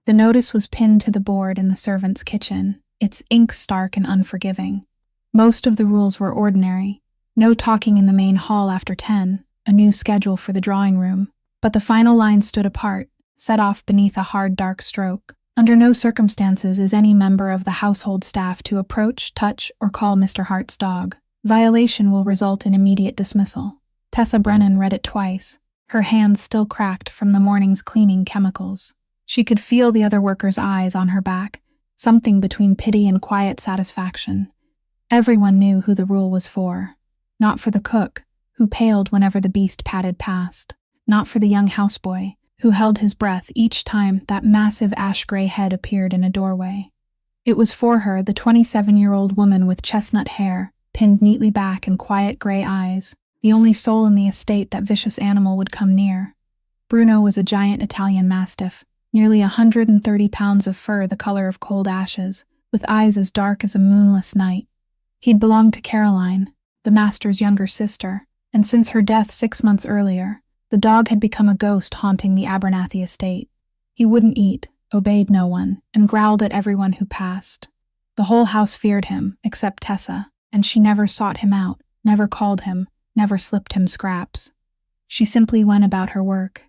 The notice was pinned to the board in the servants' kitchen, its ink stark and unforgiving. Most of the rules were ordinary. No talking in the main hall after 10, a new schedule for the drawing room. But the final line stood apart, set off beneath a hard dark stroke. Under no circumstances is any member of the household staff to approach, touch, or call Mr. Hart's dog. Violation will result in immediate dismissal. Tessa Brennan read it twice, her hands still cracked from the morning's cleaning chemicals. She could feel the other workers' eyes on her back, something between pity and quiet satisfaction. Everyone knew who the rule was for. Not for the cook, who paled whenever the beast padded past. Not for the young houseboy, who held his breath each time that massive ash-gray head appeared in a doorway. It was for her, the 27-year-old woman with chestnut hair, pinned neatly back and quiet gray eyes, the only soul in the estate that vicious animal would come near. Bruno was a giant Italian mastiff, nearly 130 pounds of fur the color of cold ashes, with eyes as dark as a moonless night. He'd belonged to Caroline, the master's younger sister, and since her death 6 months earlier, the dog had become a ghost haunting the Abernathy estate. He wouldn't eat, obeyed no one, and growled at everyone who passed. The whole house feared him, except Tessa, and she never sought him out, never called him, never slipped him scraps. She simply went about her work.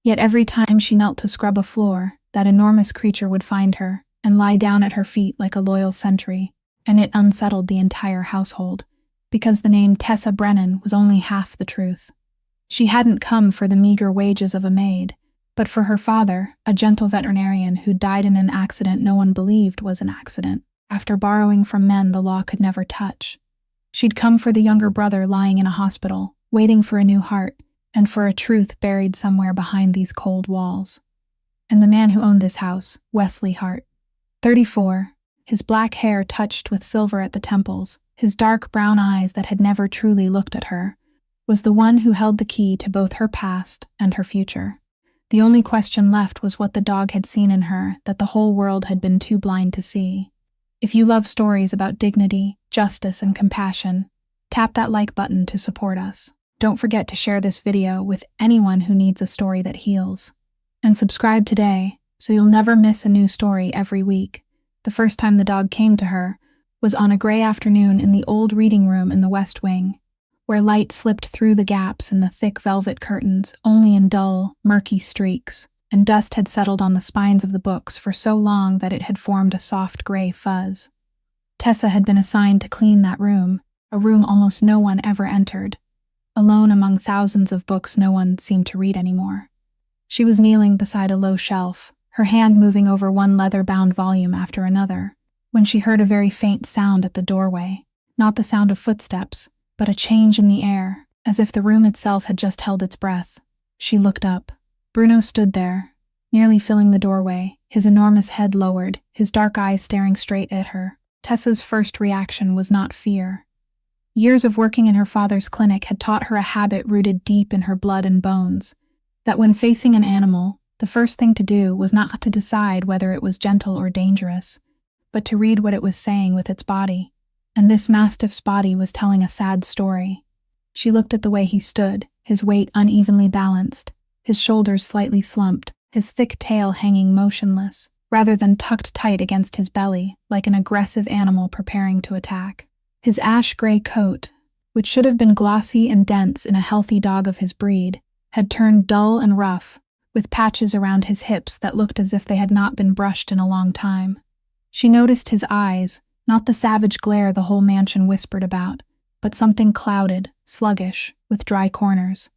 Yet every time she knelt to scrub a floor, that enormous creature would find her and lie down at her feet like a loyal sentry, and it unsettled the entire household, because the name Tessa Brennan was only half the truth. She hadn't come for the meager wages of a maid, but for her father, a gentle veterinarian who died in an accident no one believed was an accident, after borrowing from men the law could never touch. She'd come for the younger brother lying in a hospital, waiting for a new heart, and for a truth buried somewhere behind these cold walls. And the man who owned this house, Wesley Hart, 34, his black hair touched with silver at the temples, his dark brown eyes that had never truly looked at her, was the one who held the key to both her past and her future. The only question left was what the dog had seen in her that the whole world had been too blind to see. If you love stories about dignity, justice, and compassion, tap that like button to support us. Don't forget to share this video with anyone who needs a story that heals. And subscribe today, so you'll never miss a new story every week. The first time the dog came to her was on a gray afternoon in the old reading room in the West Wing, where light slipped through the gaps in the thick velvet curtains only in dull, murky streaks, and dust had settled on the spines of the books for so long that it had formed a soft gray fuzz. Tessa had been assigned to clean that room, a room almost no one ever entered. Alone among thousands of books no one seemed to read anymore. She was kneeling beside a low shelf, her hand moving over one leather-bound volume after another, when she heard a very faint sound at the doorway, not the sound of footsteps, but a change in the air, as if the room itself had just held its breath. She looked up. Bruno stood there, nearly filling the doorway, his enormous head lowered, his dark eyes staring straight at her. Tessa's first reaction was not fear. Years of working in her father's clinic had taught her a habit rooted deep in her blood and bones, that when facing an animal, the first thing to do was not to decide whether it was gentle or dangerous, but to read what it was saying with its body. And this mastiff's body was telling a sad story. She looked at the way he stood, his weight unevenly balanced, his shoulders slightly slumped, his thick tail hanging motionless, rather than tucked tight against his belly, like an aggressive animal preparing to attack. His ash-gray coat, which should have been glossy and dense in a healthy dog of his breed, had turned dull and rough, with patches around his hips that looked as if they had not been brushed in a long time. She noticed his eyes, not the savage glare the whole mansion whispered about, but something clouded, sluggish, with dry corners.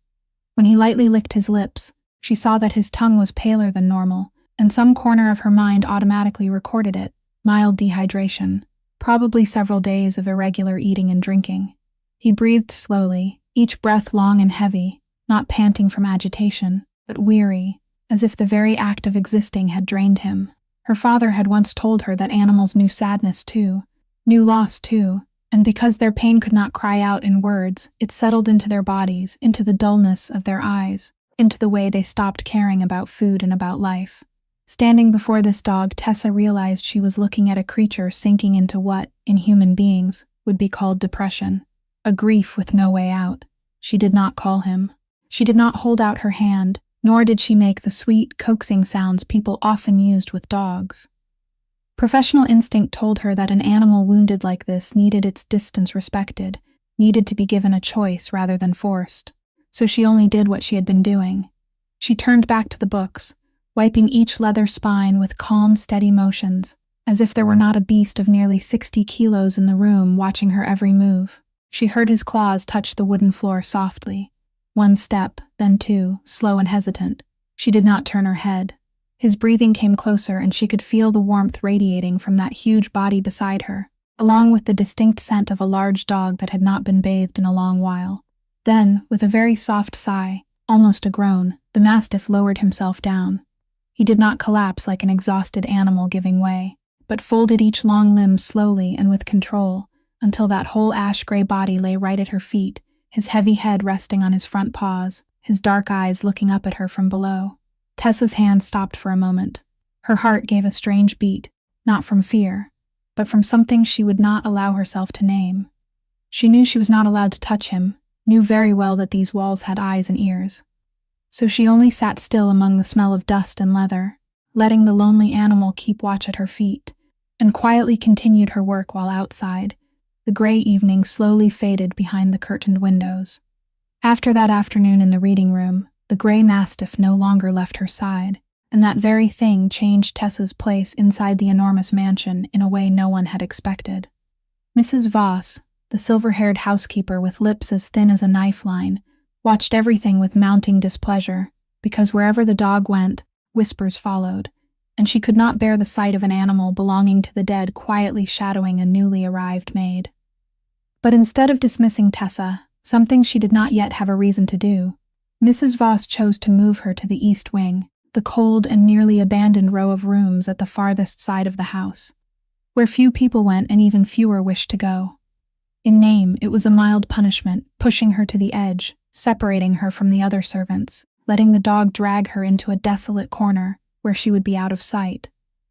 When he lightly licked his lips, she saw that his tongue was paler than normal, and some corner of her mind automatically recorded it: mild dehydration, probably several days of irregular eating and drinking. He breathed slowly, each breath long and heavy, not panting from agitation, but weary, as if the very act of existing had drained him. Her father had once told her that animals knew sadness too, knew loss too, and because their pain could not cry out in words, it settled into their bodies, into the dullness of their eyes, into the way they stopped caring about food and about life. Standing before this dog, Tessa realized she was looking at a creature sinking into what, in human beings, would be called depression, a grief with no way out. She did not call him. She did not hold out her hand, nor did she make the sweet, coaxing sounds people often used with dogs. Professional instinct told her that an animal wounded like this needed its distance respected, needed to be given a choice rather than forced. So she only did what she had been doing. She turned back to the books, wiping each leather spine with calm, steady motions, as if there were not a beast of nearly 60 kilos in the room watching her every move. She heard his claws touch the wooden floor softly. One step, then two, slow and hesitant. She did not turn her head. His breathing came closer, and she could feel the warmth radiating from that huge body beside her, along with the distinct scent of a large dog that had not been bathed in a long while. Then, with a very soft sigh, almost a groan, the mastiff lowered himself down. He did not collapse like an exhausted animal giving way, but folded each long limb slowly and with control, until that whole ash-gray body lay right at her feet, his heavy head resting on his front paws, his dark eyes looking up at her from below. Tessa's hand stopped for a moment. Her heart gave a strange beat, not from fear, but from something she would not allow herself to name. She knew she was not allowed to touch him, knew very well that these walls had eyes and ears. So she only sat still among the smell of dust and leather, letting the lonely animal keep watch at her feet, and quietly continued her work while outside. The gray evening slowly faded behind the curtained windows. After that afternoon in the reading room, the gray mastiff no longer left her side, and that very thing changed Tessa's place inside the enormous mansion in a way no one had expected. Mrs. Voss, the silver-haired housekeeper with lips as thin as a knife-line, watched everything with mounting displeasure, because wherever the dog went, whispers followed, and she could not bear the sight of an animal belonging to the dead quietly shadowing a newly arrived maid. But instead of dismissing Tessa, something she did not yet have a reason to do, Mrs. Voss chose to move her to the east wing, the cold and nearly abandoned row of rooms at the farthest side of the house, where few people went and even fewer wished to go. In name, it was a mild punishment, pushing her to the edge, separating her from the other servants, letting the dog drag her into a desolate corner where she would be out of sight.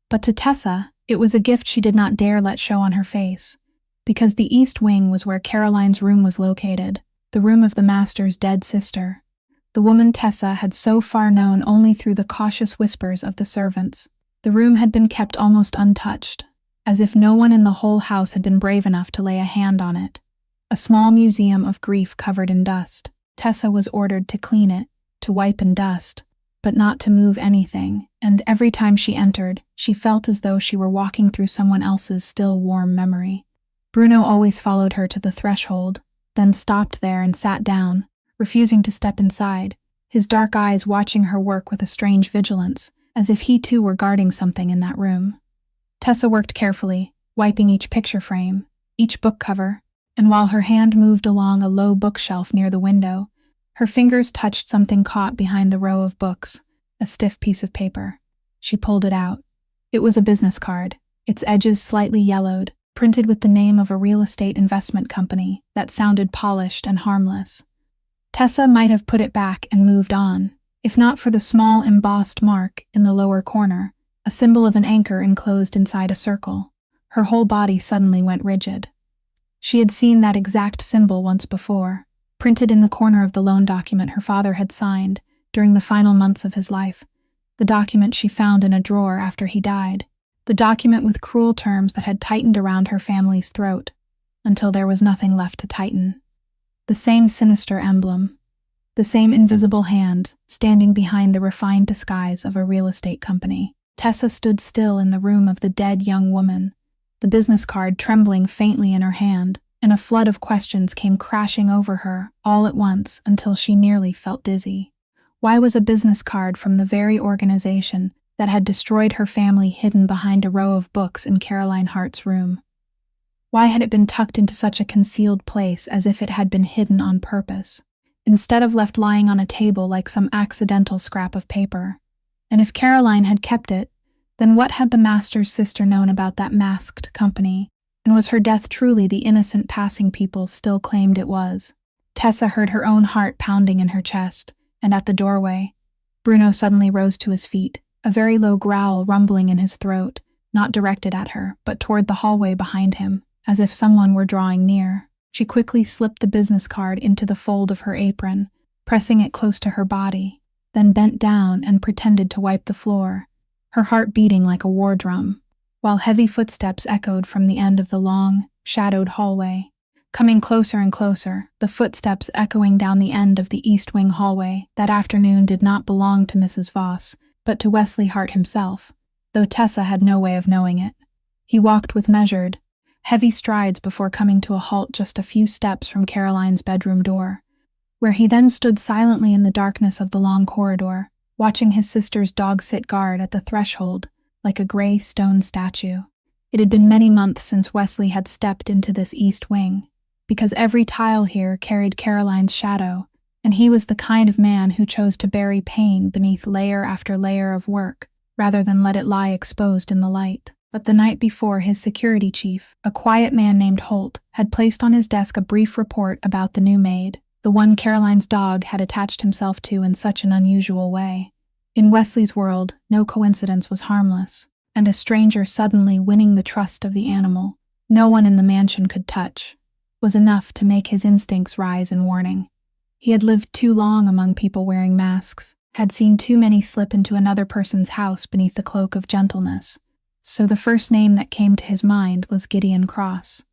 But to Tessa, it was a gift she did not dare let show on her face, because the east wing was where Caroline's room was located, the room of the master's dead sister. The woman Tessa had so far known only through the cautious whispers of the servants. The room had been kept almost untouched, as if no one in the whole house had been brave enough to lay a hand on it. A small museum of grief covered in dust. Tessa was ordered to clean it, to wipe and dust, but not to move anything, and every time she entered, she felt as though she were walking through someone else's still warm memory. Bruno always followed her to the threshold, then stopped there and sat down, refusing to step inside, his dark eyes watching her work with a strange vigilance, as if he too were guarding something in that room. Tessa worked carefully, wiping each picture frame, each book cover, and while her hand moved along a low bookshelf near the window, her fingers touched something caught behind the row of books, a stiff piece of paper. She pulled it out. It was a business card, its edges slightly yellowed, printed with the name of a real estate investment company that sounded polished and harmless. Tessa might have put it back and moved on, if not for the small embossed mark in the lower corner, a symbol of an anchor enclosed inside a circle. Her whole body suddenly went rigid. She had seen that exact symbol once before, printed in the corner of the loan document her father had signed during the final months of his life, the document she found in a drawer after he died, the document with cruel terms that had tightened around her family's throat, until there was nothing left to tighten. The same sinister emblem, the same invisible hand standing behind the refined disguise of a real estate company. Tessa stood still in the room of the dead young woman, the business card trembling faintly in her hand, and a flood of questions came crashing over her all at once until she nearly felt dizzy. Why was a business card from the very organization that had destroyed her family hidden behind a row of books in Caroline Hart's room? Why had it been tucked into such a concealed place as if it had been hidden on purpose, instead of left lying on a table like some accidental scrap of paper? And if Caroline had kept it, then what had the master's sister known about that masked company, and was her death truly the innocent passing people still claimed it was? Tessa heard her own heart pounding in her chest, and at the doorway, Bruno suddenly rose to his feet, a very low growl rumbling in his throat, not directed at her, but toward the hallway behind him, as if someone were drawing near. She quickly slipped the business card into the fold of her apron, pressing it close to her body, then bent down and pretended to wipe the floor, her heart beating like a war drum, while heavy footsteps echoed from the end of the long, shadowed hallway. Coming closer and closer, the footsteps echoing down the end of the East Wing hallway that afternoon did not belong to Mrs. Voss, but to Wesley Hart himself, though Tessa had no way of knowing it. He walked with measured, heavy strides before coming to a halt just a few steps from Caroline's bedroom door, where he then stood silently in the darkness of the long corridor, watching his sister's dog sit guard at the threshold like a gray stone statue. It had been many months since Wesley had stepped into this East Wing, because every tile here carried Caroline's shadow, and he was the kind of man who chose to bury pain beneath layer after layer of work, rather than let it lie exposed in the light. But the night before, his security chief, a quiet man named Holt, had placed on his desk a brief report about the new maid, the one Caroline's dog had attached himself to in such an unusual way. In Wesley's world, no coincidence was harmless, and a stranger suddenly winning the trust of the animal no one in the mansion could touch was enough to make his instincts rise in warning. He had lived too long among people wearing masks, had seen too many slip into another person's house beneath the cloak of gentleness, so the first name that came to his mind was Gideon Cross.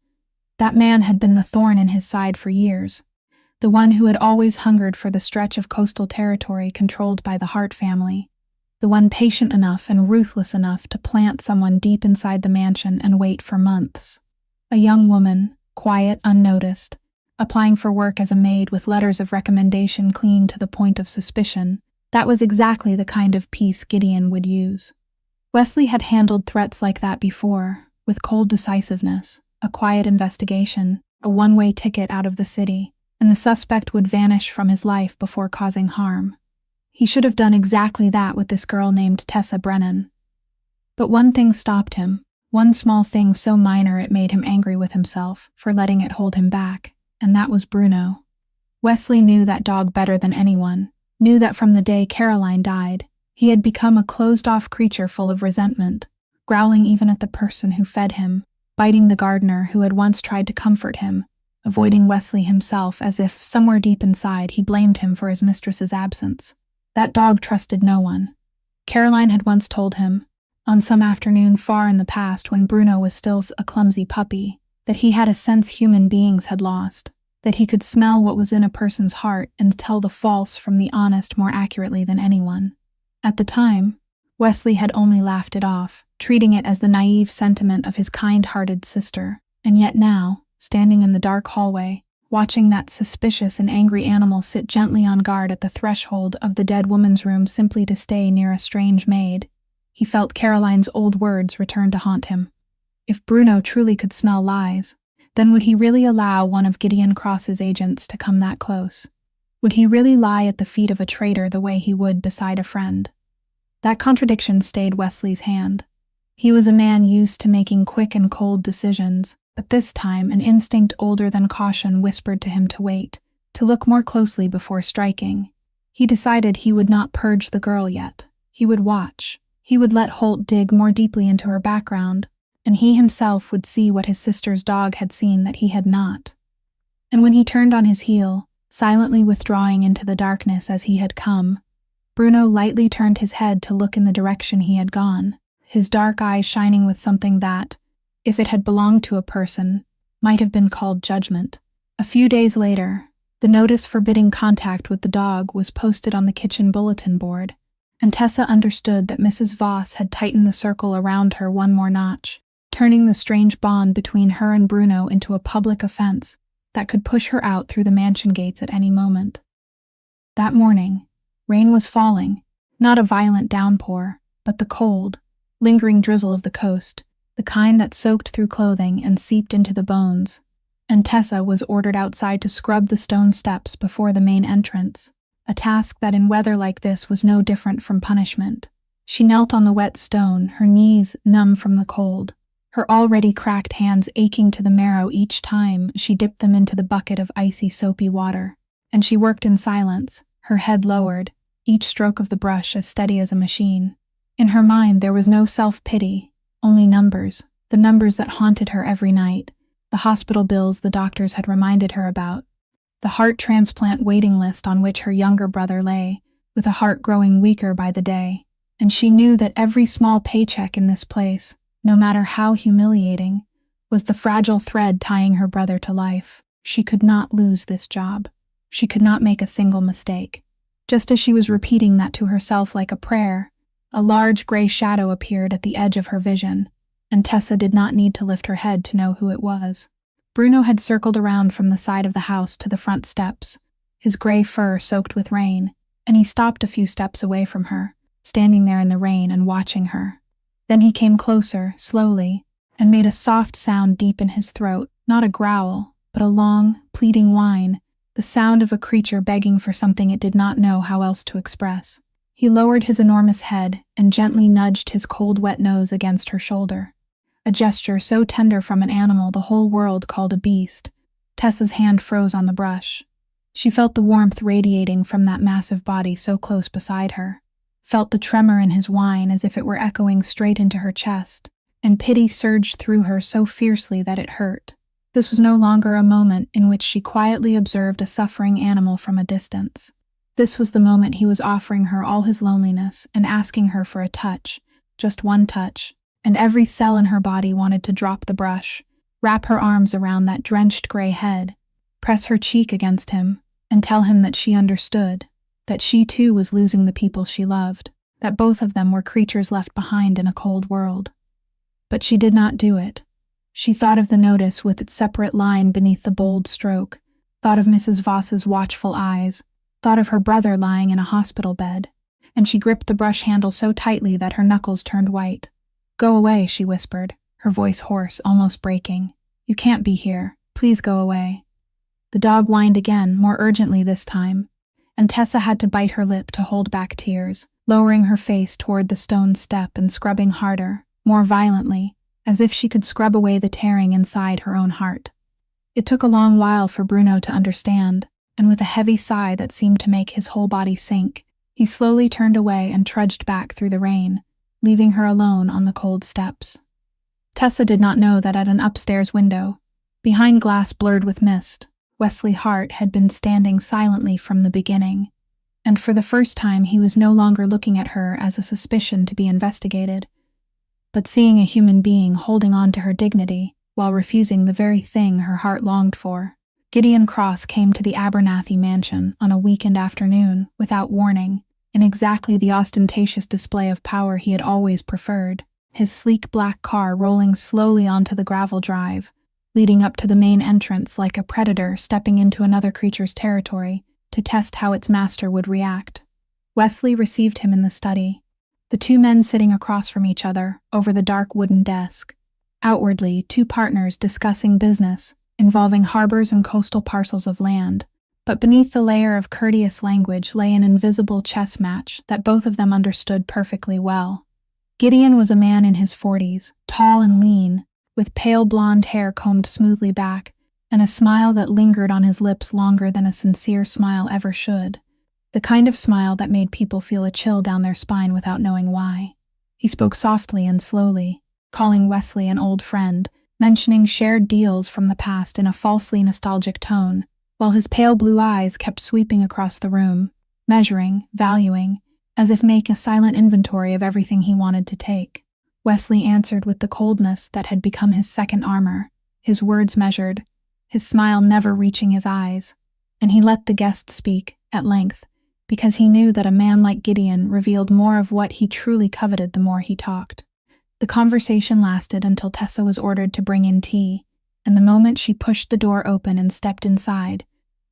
That man had been the thorn in his side for years, the one who had always hungered for the stretch of coastal territory controlled by the Hart family, the one patient enough and ruthless enough to plant someone deep inside the mansion and wait for months. A young woman, quiet, unnoticed, applying for work as a maid with letters of recommendation clean to the point of suspicion. That was exactly the kind of piece Gideon would use. Wesley had handled threats like that before, with cold decisiveness, a quiet investigation, a one-way ticket out of the city, and the suspect would vanish from his life before causing harm. He should have done exactly that with this girl named Tessa Brennan. But one thing stopped him. One small thing so minor it made him angry with himself for letting it hold him back, and that was Bruno. Wesley knew that dog better than anyone, knew that from the day Caroline died, he had become a closed-off creature full of resentment, growling even at the person who fed him, biting the gardener who had once tried to comfort him, avoiding Wesley himself as if, somewhere deep inside, he blamed him for his mistress's absence. That dog trusted no one. Caroline had once told him, on some afternoon far in the past when Bruno was still a clumsy puppy, that he had a sense human beings had lost, that he could smell what was in a person's heart and tell the false from the honest more accurately than anyone. At the time, Wesley had only laughed it off, treating it as the naive sentiment of his kind-hearted sister, and yet now, standing in the dark hallway, watching that suspicious and angry animal sit gently on guard at the threshold of the dead woman's room simply to stay near a strange maid, he felt Caroline's old words return to haunt him. If Bruno truly could smell lies, then would he really allow one of Gideon Cross's agents to come that close? Would he really lie at the feet of a traitor the way he would beside a friend? That contradiction stayed Wesley's hand. He was a man used to making quick and cold decisions, but this time an instinct older than caution whispered to him to wait, to look more closely before striking. He decided he would not purge the girl yet. He would watch. He would let Holt dig more deeply into her background, and he himself would see what his sister's dog had seen that he had not. And when he turned on his heel, silently withdrawing into the darkness as he had come, Bruno lightly turned his head to look in the direction he had gone, his dark eyes shining with something that, if it had belonged to a person, might have been called judgment. A few days later, the notice forbidding contact with the dog was posted on the kitchen bulletin board, and Tessa understood that Mrs. Voss had tightened the circle around her one more notch, turning the strange bond between her and Bruno into a public offense that could push her out through the mansion gates at any moment. That morning, rain was falling, not a violent downpour, but the cold, lingering drizzle of the coast, the kind that soaked through clothing and seeped into the bones, and Tessa was ordered outside to scrub the stone steps before the main entrance, a task that in weather like this was no different from punishment. She knelt on the wet stone, her knees numb from the cold, her already cracked hands aching to the marrow each time she dipped them into the bucket of icy soapy water, and she worked in silence, her head lowered, each stroke of the brush as steady as a machine. In her mind there was no self-pity, only numbers, the numbers that haunted her every night, the hospital bills the doctors had reminded her about, the heart transplant waiting list on which her younger brother lay, with a heart growing weaker by the day, and she knew that every small paycheck in this place, no matter how humiliating, was the fragile thread tying her brother to life. She could not lose this job. She could not make a single mistake. Just as she was repeating that to herself like a prayer, a large gray shadow appeared at the edge of her vision, and Tessa did not need to lift her head to know who it was. Bruno had circled around from the side of the house to the front steps, his gray fur soaked with rain, and he stopped a few steps away from her, standing there in the rain and watching her. Then he came closer, slowly, and made a soft sound deep in his throat, not a growl, but a long, pleading whine, the sound of a creature begging for something it did not know how else to express. He lowered his enormous head and gently nudged his cold, wet nose against her shoulder. A gesture so tender from an animal the whole world called a beast. Tessa's hand froze on the brush. She felt the warmth radiating from that massive body so close beside her, felt the tremor in his whine as if it were echoing straight into her chest, and pity surged through her so fiercely that it hurt. This was no longer a moment in which she quietly observed a suffering animal from a distance. This was the moment he was offering her all his loneliness and asking her for a touch, just one touch, and every cell in her body wanted to drop the brush, wrap her arms around that drenched gray head, press her cheek against him, and tell him that she understood, that she too was losing the people she loved, that both of them were creatures left behind in a cold world. But she did not do it. She thought of the notice with its separate line beneath the bold stroke, thought of Mrs. Voss's watchful eyes, thought of her brother lying in a hospital bed, and she gripped the brush handle so tightly that her knuckles turned white. "Go away," she whispered, her voice hoarse, almost breaking. "You can't be here. Please go away." The dog whined again, more urgently this time, and Tessa had to bite her lip to hold back tears, lowering her face toward the stone step and scrubbing harder, more violently, as if she could scrub away the tearing inside her own heart. It took a long while for Bruno to understand, and with a heavy sigh that seemed to make his whole body sink, he slowly turned away and trudged back through the rain, leaving her alone on the cold steps. Tessa did not know that at an upstairs window, behind glass blurred with mist, Wesley Hart had been standing silently from the beginning, and for the first time he was no longer looking at her as a suspicion to be investigated, but seeing a human being holding on to her dignity while refusing the very thing her heart longed for. Gideon Cross came to the Abernathy mansion on a weekend afternoon without warning, in exactly the ostentatious display of power he had always preferred, his sleek black car rolling slowly onto the gravel drive, leading up to the main entrance like a predator stepping into another creature's territory to test how its master would react. Wesley received him in the study, the two men sitting across from each other over the dark wooden desk, outwardly two partners discussing business involving harbors and coastal parcels of land, but beneath the layer of courteous language lay an invisible chess match that both of them understood perfectly well. Gideon was a man in his 40s, tall and lean, with pale blonde hair combed smoothly back, and a smile that lingered on his lips longer than a sincere smile ever should, the kind of smile that made people feel a chill down their spine without knowing why. He spoke softly and slowly, calling Wesley an old friend, mentioning shared deals from the past in a falsely nostalgic tone, while his pale blue eyes kept sweeping across the room, measuring, valuing, as if making a silent inventory of everything he wanted to take. Wesley answered with the coldness that had become his second armor, his words measured, his smile never reaching his eyes, and he let the guest speak, at length, because he knew that a man like Gideon revealed more of what he truly coveted the more he talked. The conversation lasted until Tessa was ordered to bring in tea, and the moment she pushed the door open and stepped inside,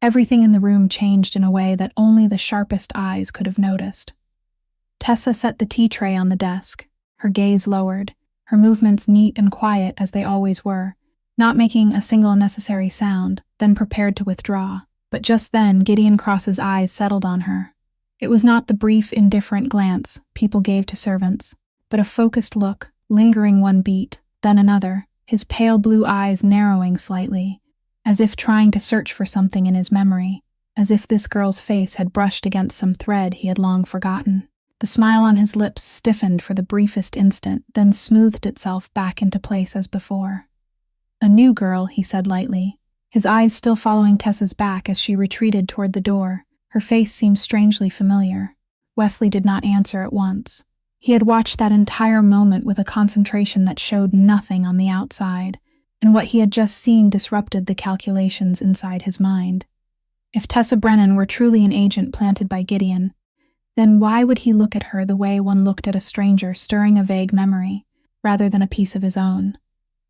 everything in the room changed in a way that only the sharpest eyes could have noticed. Tessa set the tea tray on the desk, her gaze lowered, her movements neat and quiet as they always were, not making a single unnecessary sound, then prepared to withdraw. But just then Gideon Cross's eyes settled on her. It was not the brief, indifferent glance people gave to servants, but a focused look, lingering one beat, then another, his pale blue eyes narrowing slightly, as if trying to search for something in his memory, as if this girl's face had brushed against some thread he had long forgotten. The smile on his lips stiffened for the briefest instant, then smoothed itself back into place as before. "A new girl," he said lightly, his eyes still following Tessa's back as she retreated toward the door. Her face seemed strangely familiar. Wesley did not answer at once. He had watched that entire moment with a concentration that showed nothing on the outside, and what he had just seen disrupted the calculations inside his mind. If Tessa Brennan were truly an agent planted by Gideon, then why would he look at her the way one looked at a stranger stirring a vague memory, rather than a piece of his own?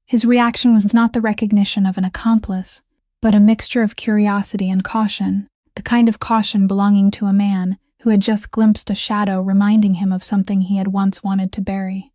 His reaction was not the recognition of an accomplice, but a mixture of curiosity and caution, the kind of caution belonging to a man who had just glimpsed a shadow reminding him of something he had once wanted to bury.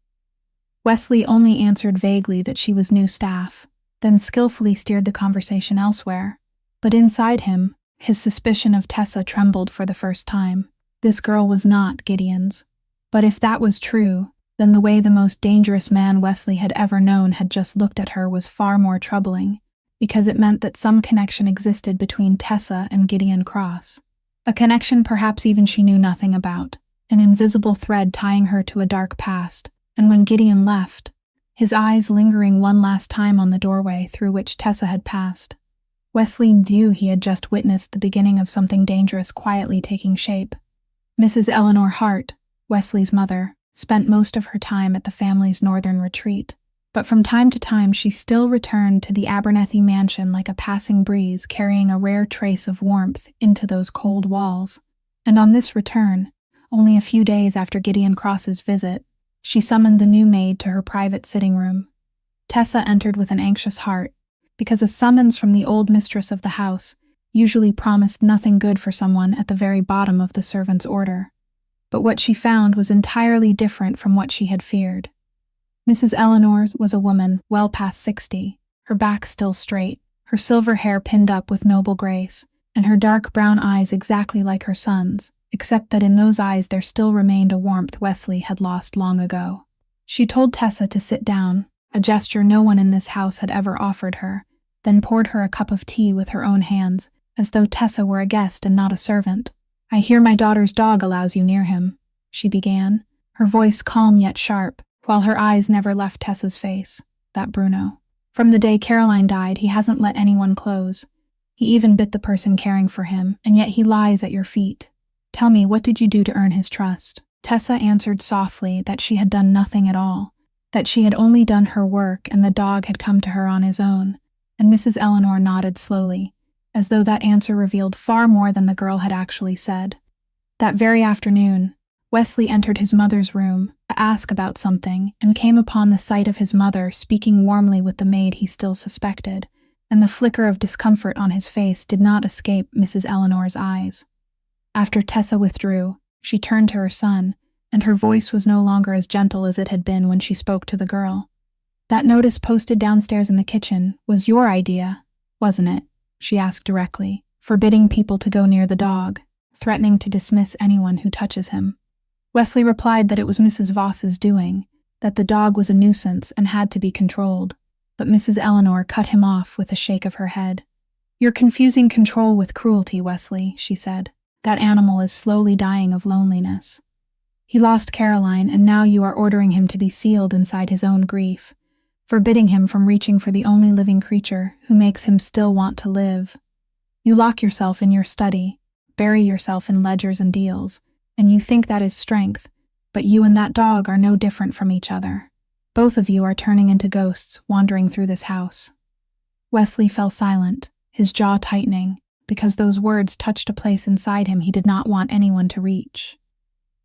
Wesley only answered vaguely that she was new staff, then skillfully steered the conversation elsewhere. But inside him, his suspicion of Tessa trembled for the first time. This girl was not Gideon's. But if that was true, then the way the most dangerous man Wesley had ever known had just looked at her was far more troubling, because it meant that some connection existed between Tessa and Gideon Cross. A connection perhaps even she knew nothing about, an invisible thread tying her to a dark past, and when Gideon left, his eyes lingering one last time on the doorway through which Tessa had passed, Wesley knew he had just witnessed the beginning of something dangerous quietly taking shape. Mrs. Eleanor Hart, Wesley's mother, spent most of her time at the family's northern retreat, but from time to time she still returned to the Abernethy mansion like a passing breeze, carrying a rare trace of warmth into those cold walls. And on this return, only a few days after Gideon Cross's visit, she summoned the new maid to her private sitting room. Tessa entered with an anxious heart, because a summons from the old mistress of the house usually promised nothing good for someone at the very bottom of the servant's order. But what she found was entirely different from what she had feared. Mrs. Eleanor's was a woman well past 60, her back still straight, her silver hair pinned up with noble grace, and her dark brown eyes exactly like her son's, except that in those eyes there still remained a warmth Wesley had lost long ago. She told Tessa to sit down, a gesture no one in this house had ever offered her, then poured her a cup of tea with her own hands, as though Tessa were a guest and not a servant. "I hear my daughter's dog allows you near him," she began, her voice calm yet sharp, while her eyes never left Tessa's face. "That Bruno. From the day Caroline died, he hasn't let anyone close. He even bit the person caring for him, and yet he lies at your feet. Tell me, what did you do to earn his trust?" Tessa answered softly that she had done nothing at all, that she had only done her work and the dog had come to her on his own, and Mrs. Eleanor nodded slowly, as though that answer revealed far more than the girl had actually said. That very afternoon, Wesley entered his mother's room to ask about something and came upon the sight of his mother speaking warmly with the maid he still suspected, and the flicker of discomfort on his face did not escape Mrs. Eleanor's eyes. After Tessa withdrew, she turned to her son, and her voice was no longer as gentle as it had been when she spoke to the girl. "That notice posted downstairs in the kitchen was your idea, wasn't it?" she asked directly, "forbidding people to go near the dog, threatening to dismiss anyone who touches him." Wesley replied that it was Mrs. Voss's doing, that the dog was a nuisance and had to be controlled, but Mrs. Eleanor cut him off with a shake of her head. "You're confusing control with cruelty, Wesley," she said. "That animal is slowly dying of loneliness. He lost Caroline, and now you are ordering him to be sealed inside his own grief, forbidding him from reaching for the only living creature who makes him still want to live. You lock yourself in your study, bury yourself in ledgers and deals, and you think that is strength, but you and that dog are no different from each other. Both of you are turning into ghosts wandering through this house." Wesley fell silent, his jaw tightening, because those words touched a place inside him he did not want anyone to reach.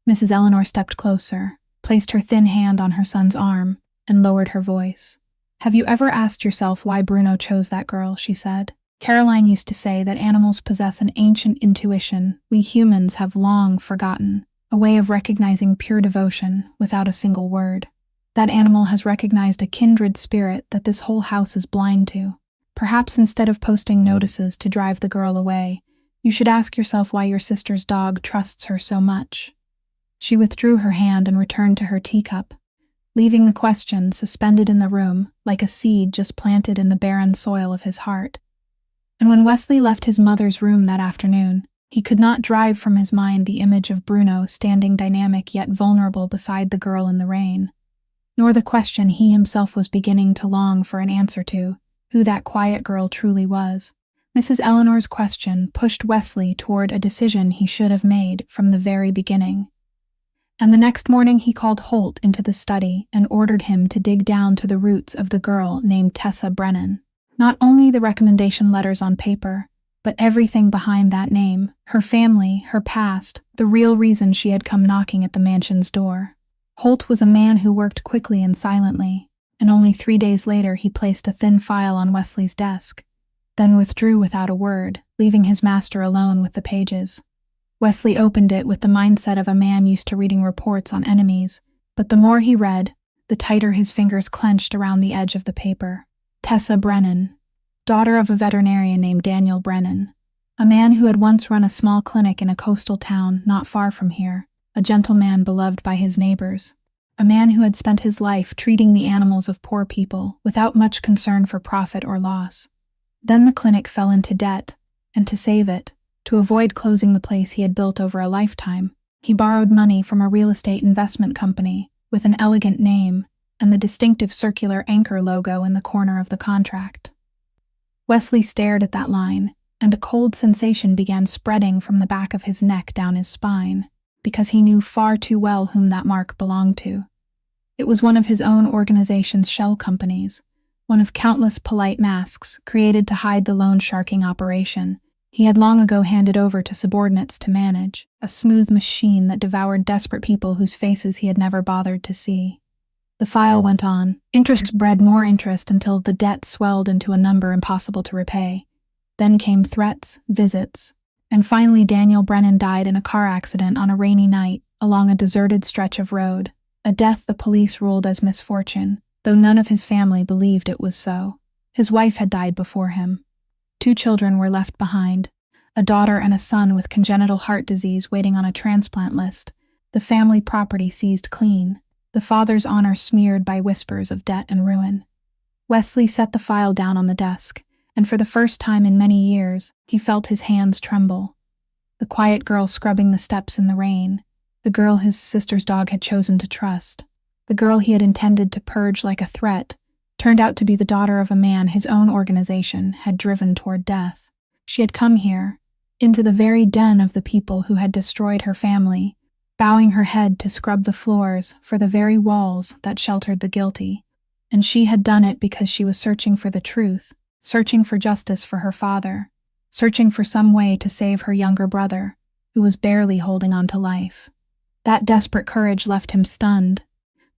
Mrs. Eleanor stepped closer, placed her thin hand on her son's arm, and lowered her voice. "Have you ever asked yourself why Bruno chose that girl?" she said. "Caroline used to say that animals possess an ancient intuition we humans have long forgotten, a way of recognizing pure devotion without a single word. That animal has recognized a kindred spirit that this whole house is blind to. Perhaps instead of posting notices to drive the girl away, you should ask yourself why your sister's dog trusts her so much." She withdrew her hand and returned to her teacup, leaving the question suspended in the room like a seed just planted in the barren soil of his heart. And when Wesley left his mother's room that afternoon, he could not drive from his mind the image of Bruno standing dynamic yet vulnerable beside the girl in the rain, nor the question he himself was beginning to long for an answer to, who that quiet girl truly was. Mrs. Eleanor's question pushed Wesley toward a decision he should have made from the very beginning. And the next morning he called Holt into the study and ordered him to dig down to the roots of the girl named Tessa Brennan. Not only the recommendation letters on paper, but everything behind that name, her family, her past, the real reason she had come knocking at the mansion's door. Holt was a man who worked quickly and silently, and only 3 days later he placed a thin file on Wesley's desk, then withdrew without a word, leaving his master alone with the pages. Wesley opened it with the mindset of a man used to reading reports on enemies, but the more he read, the tighter his fingers clenched around the edge of the paper. Tessa Brennan, daughter of a veterinarian named Daniel Brennan, a man who had once run a small clinic in a coastal town not far from here, a gentleman beloved by his neighbors, a man who had spent his life treating the animals of poor people without much concern for profit or loss. Then the clinic fell into debt, and to save it, to avoid closing the place he had built over a lifetime, he borrowed money from a real estate investment company with an elegant name and the distinctive circular anchor logo in the corner of the contract. Wesley stared at that line, and a cold sensation began spreading from the back of his neck down his spine, because he knew far too well whom that mark belonged to. It was one of his own organization's shell companies, one of countless polite masks created to hide the loan sharking operation he had long ago handed over to subordinates to manage, a smooth machine that devoured desperate people whose faces he had never bothered to see. The file went on. Interest bred more interest until the debt swelled into a number impossible to repay. Then came threats, visits, and finally Daniel Brennan died in a car accident on a rainy night along a deserted stretch of road, a death the police ruled as misfortune, though none of his family believed it was so. His wife had died before him. 2 children were left behind, a daughter and a son with congenital heart disease waiting on a transplant list, the family property seized clean, the father's honor smeared by whispers of debt and ruin. Wesley set the file down on the desk, and for the first time in many years, he felt his hands tremble. The quiet girl scrubbing the steps in the rain, the girl his sister's dog had chosen to trust, the girl he had intended to purge like a threat, turned out to be the daughter of a man his own organization had driven toward death. She had come here, into the very den of the people who had destroyed her family, bowing her head to scrub the floors for the very walls that sheltered the guilty, and she had done it because she was searching for the truth, searching for justice for her father, searching for some way to save her younger brother, who was barely holding on to life. That desperate courage left him stunned,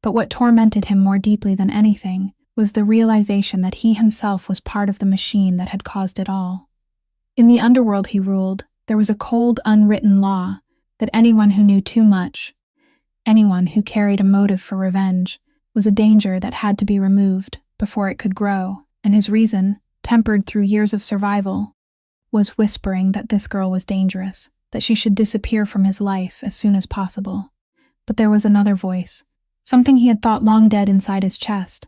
but what tormented him more deeply than anything was the realization that he himself was part of the machine that had caused it all. In the underworld he ruled, there was a cold, unwritten law that anyone who knew too much, anyone who carried a motive for revenge, was a danger that had to be removed before it could grow, and his reason, tempered through years of survival, was whispering that this girl was dangerous, that she should disappear from his life as soon as possible. But there was another voice, something he had thought long dead inside his chest,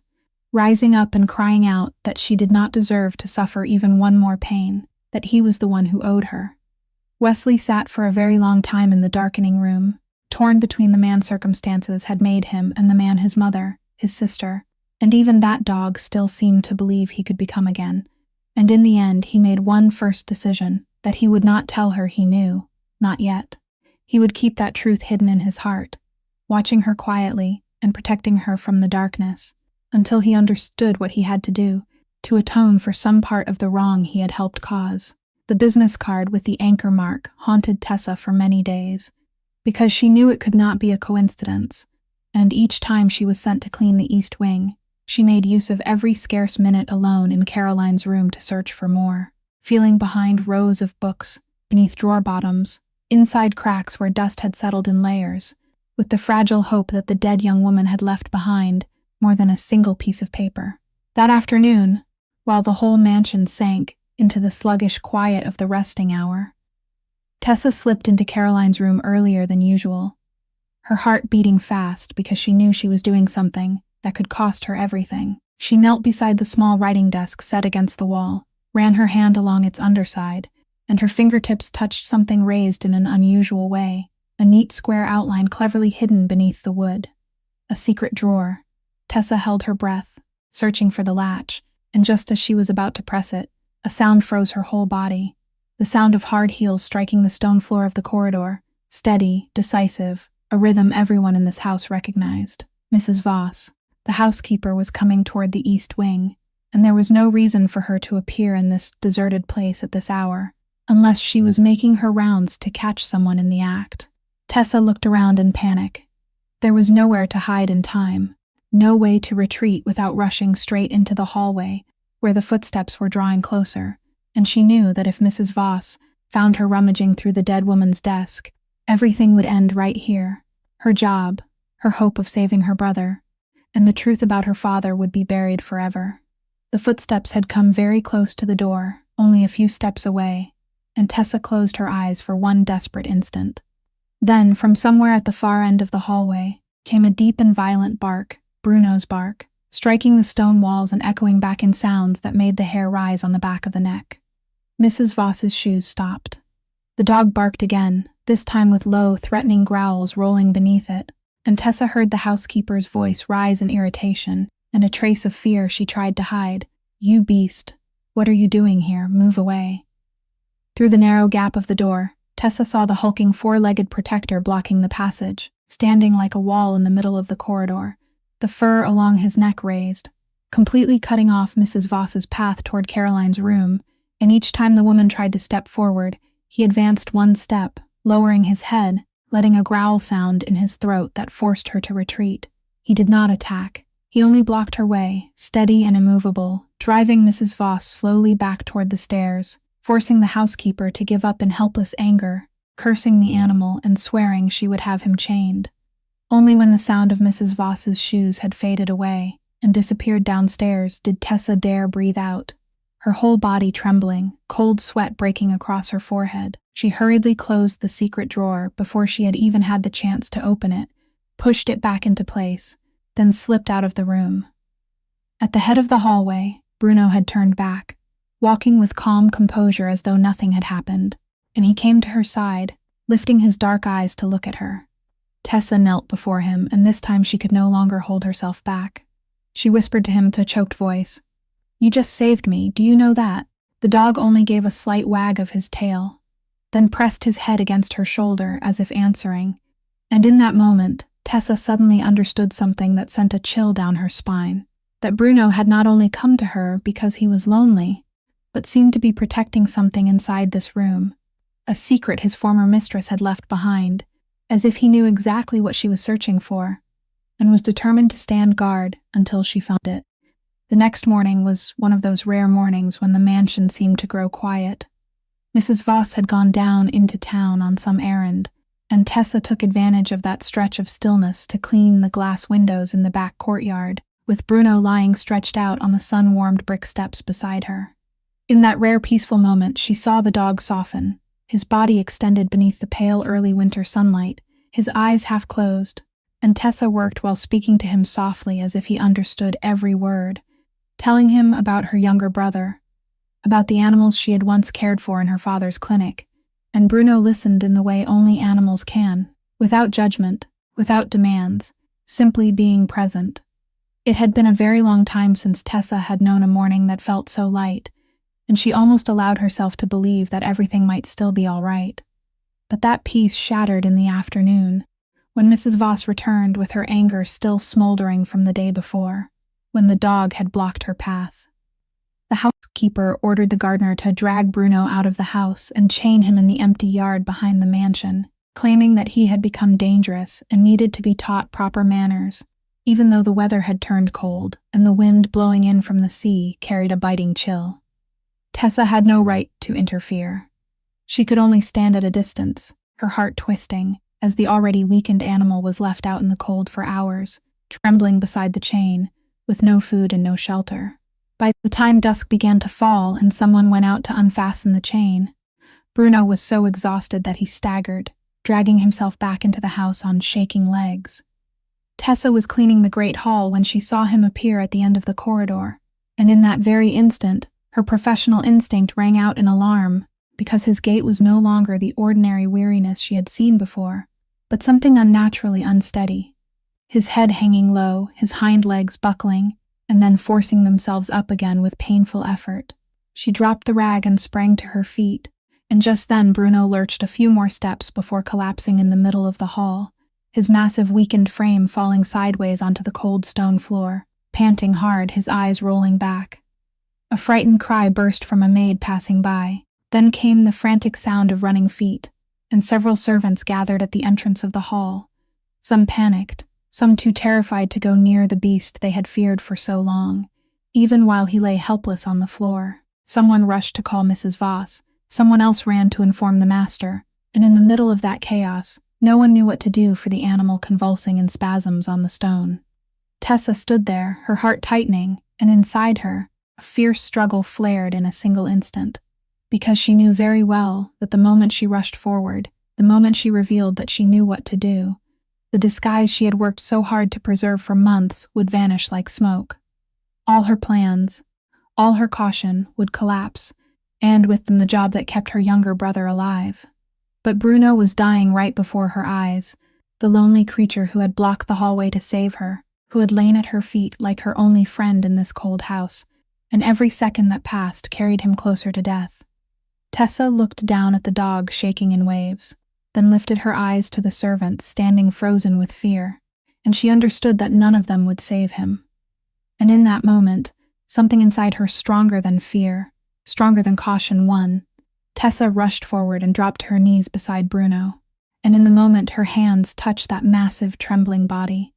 rising up and crying out that she did not deserve to suffer even one more pain, that he was the one who owed her. Wesley sat for a very long time in the darkening room, torn between the man circumstances had made him and the man his mother, his sister, and even that dog still seemed to believe he could become again. And in the end he made one first decision, that he would not tell her he knew, not yet. He would keep that truth hidden in his heart, watching her quietly and protecting her from the darkness, until he understood what he had to do to atone for some part of the wrong he had helped cause. The business card with the anchor mark haunted Tessa for many days, because she knew it could not be a coincidence, and each time she was sent to clean the East Wing, she made use of every scarce minute alone in Caroline's room to search for more, feeling behind rows of books, beneath drawer bottoms, inside cracks where dust had settled in layers, with the fragile hope that the dead young woman had left behind more than a single piece of paper. That afternoon, while the whole mansion sank into the sluggish quiet of the resting hour, Tessa slipped into Caroline's room earlier than usual, her heart beating fast because she knew she was doing something that could cost her everything. She knelt beside the small writing desk set against the wall, ran her hand along its underside, and her fingertips touched something raised in an unusual way, a neat square outline cleverly hidden beneath the wood. A secret drawer. Tessa held her breath, searching for the latch, and just as she was about to press it, a sound froze her whole body. The sound of hard heels striking the stone floor of the corridor, steady, decisive, a rhythm everyone in this house recognized. Mrs. Voss, the housekeeper, was coming toward the east wing, and there was no reason for her to appear in this deserted place at this hour, unless she was making her rounds to catch someone in the act. Tessa looked around in panic. There was nowhere to hide in time, no way to retreat without rushing straight into the hallway, where the footsteps were drawing closer, and she knew that if Mrs. Voss found her rummaging through the dead woman's desk, everything would end right here. Her job, her hope of saving her brother, and the truth about her father would be buried forever. The footsteps had come very close to the door, only a few steps away, and Tessa closed her eyes for one desperate instant. Then, from somewhere at the far end of the hallway, came a deep and violent bark, Bruno's bark, striking the stone walls and echoing back in sounds that made the hair rise on the back of the neck. Mrs. Voss's shoes stopped. The dog barked again, this time with low, threatening growls rolling beneath it, and Tessa heard the housekeeper's voice rise in irritation and a trace of fear she tried to hide. "You beast! What are you doing here? Move away." Through the narrow gap of the door, Tessa saw the hulking four-legged protector blocking the passage, standing like a wall in the middle of the corridor, the fur along his neck raised, completely cutting off Mrs. Voss's path toward Caroline's room, and each time the woman tried to step forward, he advanced one step, lowering his head, letting a growl sound in his throat that forced her to retreat. He did not attack. He only blocked her way, steady and immovable, driving Mrs. Voss slowly back toward the stairs, forcing the housekeeper to give up in helpless anger, cursing the animal and swearing she would have him chained. Only when the sound of Mrs. Voss's shoes had faded away and disappeared downstairs did Tessa dare breathe out. Her whole body trembling, cold sweat breaking across her forehead, she hurriedly closed the secret drawer before she had even had the chance to open it, pushed it back into place, then slipped out of the room. At the head of the hallway, Bruno had turned back, walking with calm composure as though nothing had happened, and he came to her side, lifting his dark eyes to look at her. Tessa knelt before him, and this time she could no longer hold herself back. She whispered to him with a choked voice, "You just saved me, do you know that?" The dog only gave a slight wag of his tail, then pressed his head against her shoulder as if answering, and in that moment, Tessa suddenly understood something that sent a chill down her spine, that Bruno had not only come to her because he was lonely, but seemed to be protecting something inside this room, a secret his former mistress had left behind, as if he knew exactly what she was searching for, and was determined to stand guard until she found it. The next morning was one of those rare mornings when the mansion seemed to grow quiet. Mrs. Voss had gone down into town on some errand, and Tessa took advantage of that stretch of stillness to clean the glass windows in the back courtyard, with Bruno lying stretched out on the sun-warmed brick steps beside her. In that rare peaceful moment, she saw the dog soften, his body extended beneath the pale early winter sunlight, his eyes half closed, and Tessa worked while speaking to him softly as if he understood every word, telling him about her younger brother, about the animals she had once cared for in her father's clinic, and Bruno listened in the way only animals can, without judgment, without demands, simply being present. It had been a very long time since Tessa had known a morning that felt so light, and she almost allowed herself to believe that everything might still be all right. But that peace shattered in the afternoon, when Mrs. Voss returned with her anger still smoldering from the day before, when the dog had blocked her path. The housekeeper ordered the gardener to drag Bruno out of the house and chain him in the empty yard behind the mansion, claiming that he had become dangerous and needed to be taught proper manners, even though the weather had turned cold and the wind blowing in from the sea carried a biting chill. Tessa had no right to interfere. She could only stand at a distance, her heart twisting, as the already weakened animal was left out in the cold for hours, trembling beside the chain, with no food and no shelter. By the time dusk began to fall and someone went out to unfasten the chain, Bruno was so exhausted that he staggered, dragging himself back into the house on shaking legs. Tessa was cleaning the great hall when she saw him appear at the end of the corridor, and in that very instant, her professional instinct rang out in alarm, because his gait was no longer the ordinary weariness she had seen before, but something unnaturally unsteady. His head hanging low, his hind legs buckling, and then forcing themselves up again with painful effort. She dropped the rag and sprang to her feet, and just then Bruno lurched a few more steps before collapsing in the middle of the hall, his massive weakened frame falling sideways onto the cold stone floor, panting hard, his eyes rolling back. A frightened cry burst from a maid passing by. Then came the frantic sound of running feet, and several servants gathered at the entrance of the hall. Some panicked, some too terrified to go near the beast they had feared for so long, even while he lay helpless on the floor. Someone rushed to call Mrs. Voss, someone else ran to inform the master, and in the middle of that chaos, no one knew what to do for the animal convulsing in spasms on the stone. Tessa stood there, her heart tightening, and inside her, a fierce struggle flared in a single instant, because she knew very well that the moment she rushed forward, the moment she revealed that she knew what to do, the disguise she had worked so hard to preserve for months would vanish like smoke. All her plans, all her caution would collapse, and with them the job that kept her younger brother alive. But Bruno was dying right before her eyes, the lonely creature who had blocked the hallway to save her, who had lain at her feet like her only friend in this cold house, and every second that passed carried him closer to death. Tessa looked down at the dog shaking in waves, then lifted her eyes to the servants standing frozen with fear, and she understood that none of them would save him. And in that moment, something inside her stronger than fear, stronger than caution won. Tessa rushed forward and dropped to her knees beside Bruno, and in the moment her hands touched that massive, trembling body.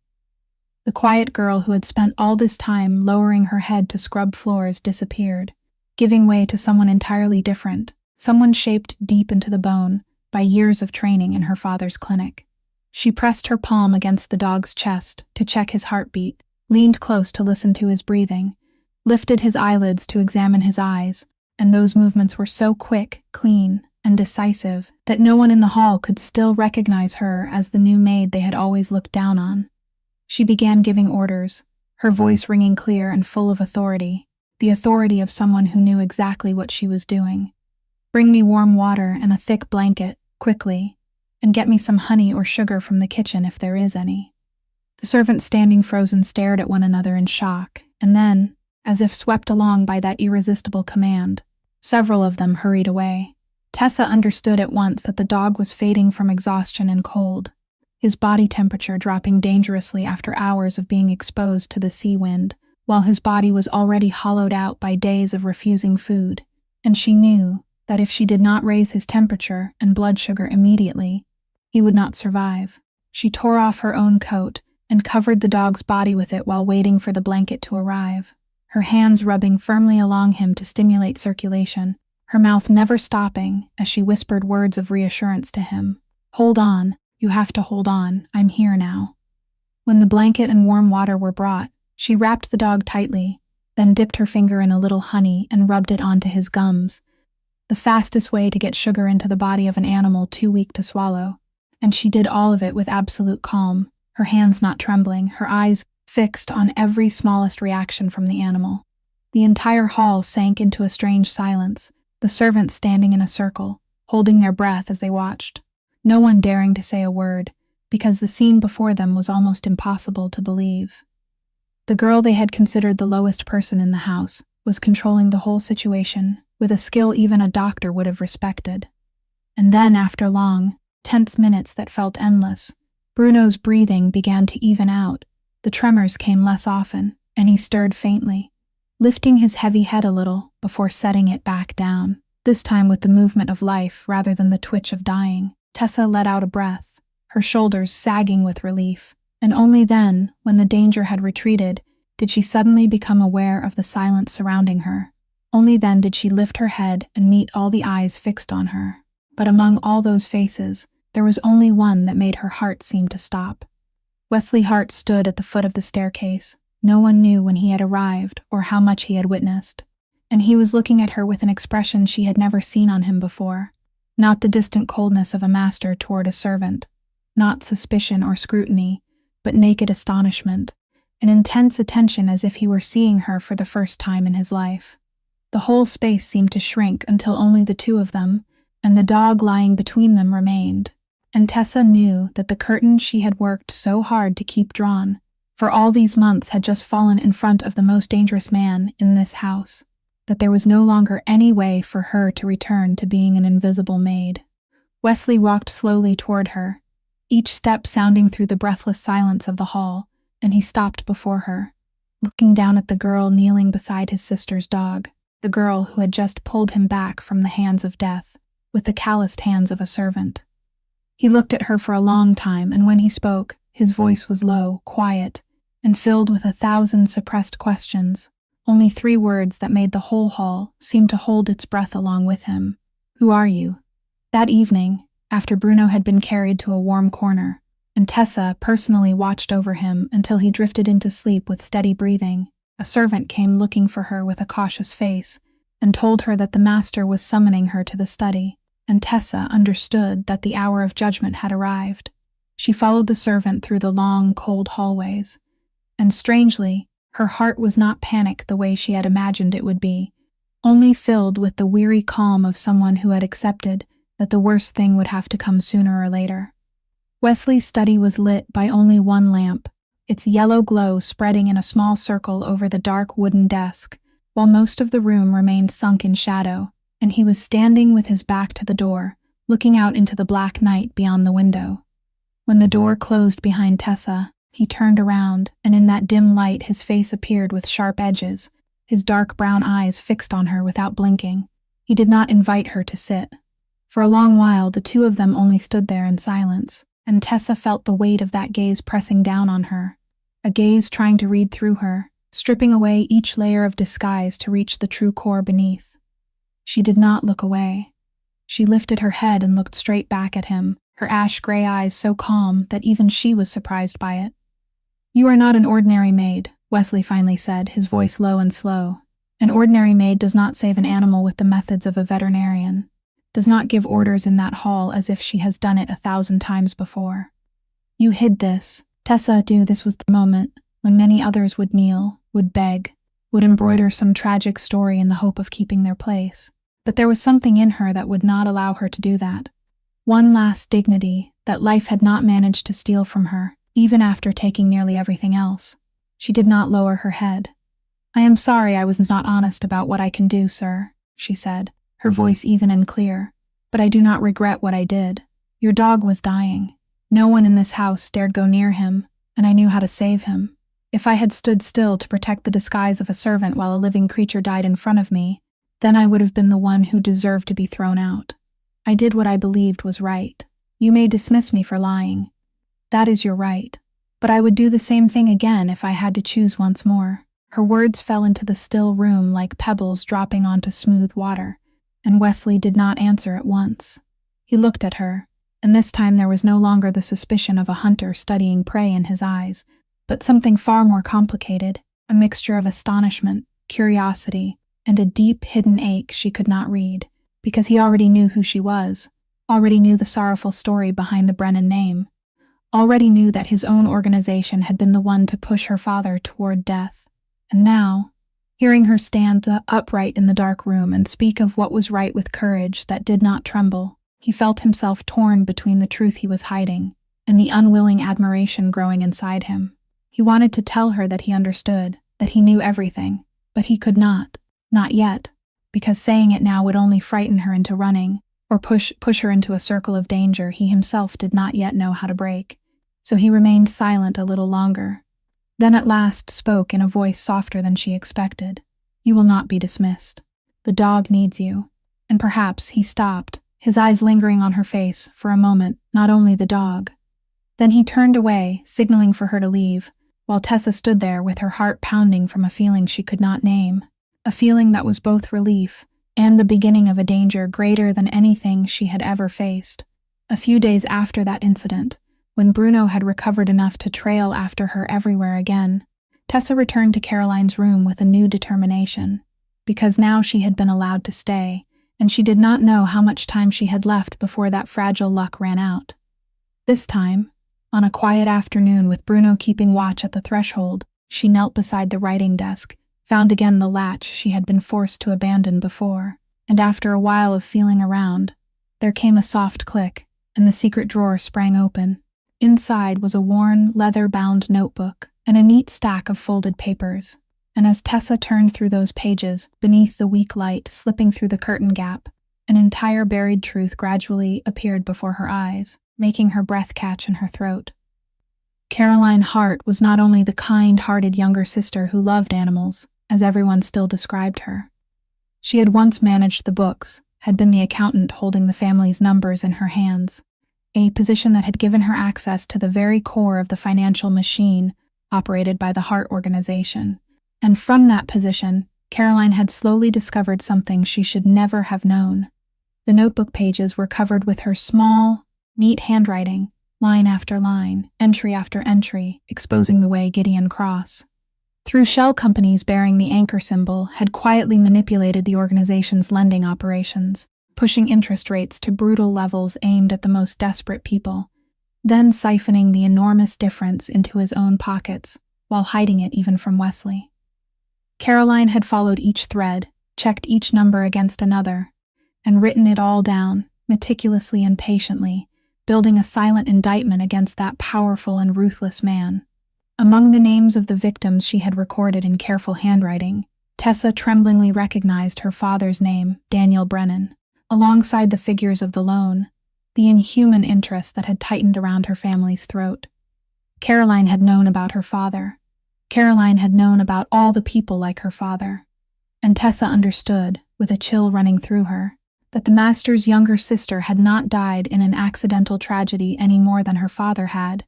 The quiet girl who had spent all this time lowering her head to scrub floors disappeared, giving way to someone entirely different, someone shaped deep into the bone by years of training in her father's clinic. She pressed her palm against the dog's chest to check his heartbeat, leaned close to listen to his breathing, lifted his eyelids to examine his eyes, and those movements were so quick, clean, and decisive that no one in the hall could still recognize her as the new maid they had always looked down on. She began giving orders, her voice ringing clear and full of authority, the authority of someone who knew exactly what she was doing. "Bring me warm water and a thick blanket, quickly, and get me some honey or sugar from the kitchen if there is any." The servants standing frozen stared at one another in shock, and then, as if swept along by that irresistible command, several of them hurried away. Tessa understood at once that the dog was fading from exhaustion and cold, his body temperature dropping dangerously after hours of being exposed to the sea wind, while his body was already hollowed out by days of refusing food, and she knew that if she did not raise his temperature and blood sugar immediately, he would not survive. She tore off her own coat and covered the dog's body with it while waiting for the blanket to arrive, her hands rubbing firmly along him to stimulate circulation, her mouth never stopping as she whispered words of reassurance to him. "Hold on, you have to hold on, I'm here now." When the blanket and warm water were brought, she wrapped the dog tightly, then dipped her finger in a little honey and rubbed it onto his gums, the fastest way to get sugar into the body of an animal too weak to swallow, and she did all of it with absolute calm, her hands not trembling, her eyes fixed on every smallest reaction from the animal. The entire hall sank into a strange silence, the servants standing in a circle, holding their breath as they watched, no one daring to say a word, because the scene before them was almost impossible to believe. The girl they had considered the lowest person in the house was controlling the whole situation with a skill even a doctor would have respected. And then, after long, tense minutes that felt endless, Bruno's breathing began to even out. The tremors came less often, and he stirred faintly, lifting his heavy head a little before setting it back down, this time with the movement of life rather than the twitch of dying. Tessa let out a breath, her shoulders sagging with relief, and only then, when the danger had retreated, did she suddenly become aware of the silence surrounding her. Only then did she lift her head and meet all the eyes fixed on her. But among all those faces, there was only one that made her heart seem to stop. Wesley Hart stood at the foot of the staircase. No one knew when he had arrived or how much he had witnessed, and he was looking at her with an expression she had never seen on him before. Not the distant coldness of a master toward a servant, not suspicion or scrutiny, but naked astonishment, an intense attention as if he were seeing her for the first time in his life. The whole space seemed to shrink until only the two of them, and the dog lying between them, remained. And Tessa knew that the curtain she had worked so hard to keep drawn for all these months had just fallen in front of the most dangerous man in this house, that there was no longer any way for her to return to being an invisible maid. Wesley walked slowly toward her, each step sounding through the breathless silence of the hall, and he stopped before her, looking down at the girl kneeling beside his sister's dog, the girl who had just pulled him back from the hands of death, with the calloused hands of a servant. He looked at her for a long time, and when he spoke, his voice was low, quiet, and filled with 1,000 suppressed questions. Only 3 words that made the whole hall seem to hold its breath along with him. "Who are you?" That evening, after Bruno had been carried to a warm corner, and Tessa personally watched over him until he drifted into sleep with steady breathing, a servant came looking for her with a cautious face and told her that the master was summoning her to the study, and Tessa understood that the hour of judgment had arrived. She followed the servant through the long, cold hallways, and strangely, her heart was not panicked the way she had imagined it would be, only filled with the weary calm of someone who had accepted that the worst thing would have to come sooner or later. Wesley's study was lit by only one lamp, its yellow glow spreading in a small circle over the dark wooden desk, while most of the room remained sunk in shadow, and he was standing with his back to the door, looking out into the black night beyond the window. When the door closed behind Tessa, he turned around, and in that dim light his face appeared with sharp edges, his dark brown eyes fixed on her without blinking. He did not invite her to sit. For a long while the two of them only stood there in silence, and Tessa felt the weight of that gaze pressing down on her, a gaze trying to read through her, stripping away each layer of disguise to reach the true core beneath. She did not look away. She lifted her head and looked straight back at him, her ash-gray eyes so calm that even she was surprised by it. "You are not an ordinary maid," Wesley finally said, his voice low and slow. "An ordinary maid does not save an animal with the methods of a veterinarian, does not give orders in that hall as if she has done it 1,000 times before. You hid this." Tessa knew this was the moment when many others would kneel, would beg, would embroider some tragic story in the hope of keeping their place. But there was something in her that would not allow her to do that. One last dignity that life had not managed to steal from her, even after taking nearly everything else. She did not lower her head. "I am sorry I was not honest about what I can do, sir," she said, her voice even and clear. "But I do not regret what I did. Your dog was dying. No one in this house dared go near him, and I knew how to save him. If I had stood still to protect the disguise of a servant while a living creature died in front of me, then I would have been the one who deserved to be thrown out. I did what I believed was right. You may dismiss me for lying. That is your right. But I would do the same thing again if I had to choose once more." Her words fell into the still room like pebbles dropping onto smooth water, and Wesley did not answer at once. He looked at her, and this time there was no longer the suspicion of a hunter studying prey in his eyes, but something far more complicated, a mixture of astonishment, curiosity, and a deep hidden ache she could not read, because he already knew who she was, already knew the sorrowful story behind the Brennan name, already knew that his own organization had been the one to push her father toward death. And now, hearing her stand upright in the dark room and speak of what was right with courage that did not tremble, he felt himself torn between the truth he was hiding and the unwilling admiration growing inside him. He wanted to tell her that he understood, that he knew everything, but he could not yet, because saying it now would only frighten her into running, or push her into a circle of danger he himself did not yet know how to break. So he remained silent a little longer, then at last spoke in a voice softer than she expected. "You will not be dismissed. The dog needs you." And perhaps he stopped, his eyes lingering on her face for a moment, not only the dog. Then he turned away, signaling for her to leave, while Tessa stood there with her heart pounding from a feeling she could not name, a feeling that was both relief and the beginning of a danger greater than anything she had ever faced. A few days after that incident, when Bruno had recovered enough to trail after her everywhere again, Tessa returned to Caroline's room with a new determination, because now she had been allowed to stay, and she did not know how much time she had left before that fragile luck ran out. This time, on a quiet afternoon with Bruno keeping watch at the threshold, she knelt beside the writing desk, found again the latch she had been forced to abandon before, and after a while of feeling around, there came a soft click, and the secret drawer sprang open. Inside was a worn, leather-bound notebook and a neat stack of folded papers, and as Tessa turned through those pages, beneath the weak light slipping through the curtain gap, an entire buried truth gradually appeared before her eyes. making her breath catch in her throat. Caroline Hart was not only the kind-hearted younger sister who loved animals, as everyone still described her. She had once managed the books, had been the accountant holding the family's numbers in her hands, a position that had given her access to the very core of the financial machine operated by the Hart organization. And from that position, Caroline had slowly discovered something she should never have known. The notebook pages were covered with her small, neat handwriting, line after line, entry after entry, exposing the way Gideon Cross, through shell companies bearing the anchor symbol, had quietly manipulated the organization's lending operations, pushing interest rates to brutal levels aimed at the most desperate people, then siphoning the enormous difference into his own pockets, while hiding it even from Wesley. Caroline had followed each thread, checked each number against another, and written it all down, meticulously and patiently, building a silent indictment against that powerful and ruthless man. Among the names of the victims she had recorded in careful handwriting, Tessa tremblingly recognized her father's name, Daniel Brennan, alongside the figures of the loan, the inhuman interest that had tightened around her family's throat. Caroline had known about her father. Caroline had known about all the people like her father. And Tessa understood, with a chill running through her, that the master's younger sister had not died in an accidental tragedy any more than her father had,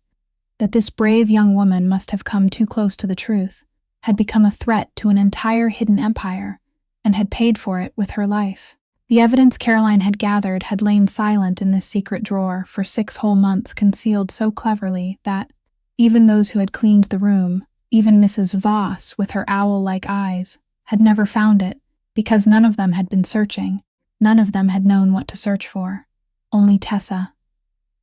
that this brave young woman must have come too close to the truth, had become a threat to an entire hidden empire, and had paid for it with her life. The evidence Caroline had gathered had lain silent in this secret drawer for 6 whole months, concealed so cleverly that even those who had cleaned the room, even Mrs. Voss with her owl-like eyes, had never found it, because none of them had been searching, none of them had known what to search for. Only Tessa,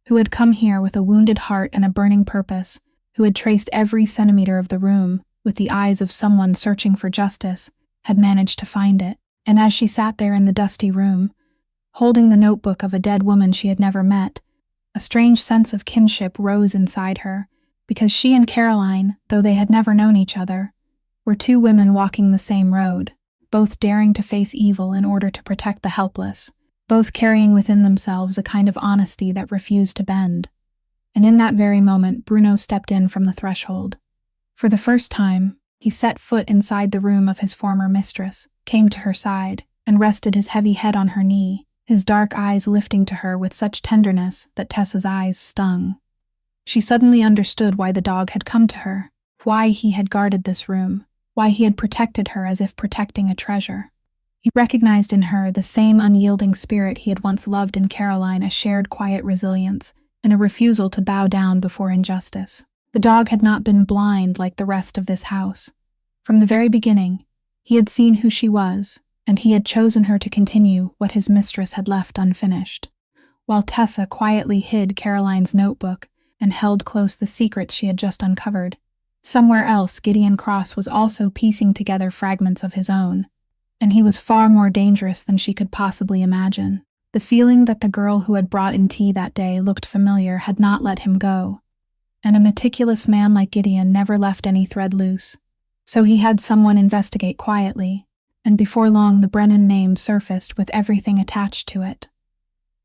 who had come here with a wounded heart and a burning purpose, who had traced every centimeter of the room with the eyes of someone searching for justice, had managed to find it. And as she sat there in the dusty room, holding the notebook of a dead woman she had never met, a strange sense of kinship rose inside her, because she and Caroline, though they had never known each other, were 2 women walking the same road, both daring to face evil in order to protect the helpless, both carrying within themselves a kind of honesty that refused to bend. And in that very moment, Bruno stepped in from the threshold. For the first time, he set foot inside the room of his former mistress, came to her side, and rested his heavy head on her knee, his dark eyes lifting to her with such tenderness that Tessa's eyes stung. She suddenly understood why the dog had come to her, why he had guarded this room, why he had protected her as if protecting a treasure. He recognized in her the same unyielding spirit he had once loved in Caroline, a shared quiet resilience, and a refusal to bow down before injustice. The dog had not been blind like the rest of this house. From the very beginning, he had seen who she was, and he had chosen her to continue what his mistress had left unfinished. While Tessa quietly hid Caroline's notebook and held close the secrets she had just uncovered, somewhere else Gideon Cross was also piecing together fragments of his own, and he was far more dangerous than she could possibly imagine. The feeling that the girl who had brought in tea that day looked familiar had not let him go, and a meticulous man like Gideon never left any thread loose. So he had someone investigate quietly, and before long the Brennan name surfaced with everything attached to it.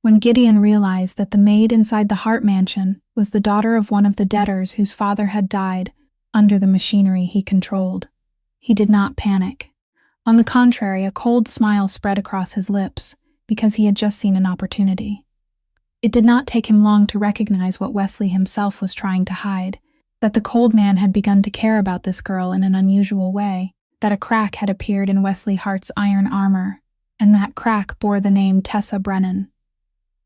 When Gideon realized that the maid inside the Hart mansion was the daughter of one of the debtors whose father had died under the machinery he controlled, he did not panic. On the contrary, a cold smile spread across his lips, because he had just seen an opportunity. It did not take him long to recognize what Wesley himself was trying to hide, that the cold man had begun to care about this girl in an unusual way, that a crack had appeared in Wesley Hart's iron armor, and that crack bore the name Tessa Brennan.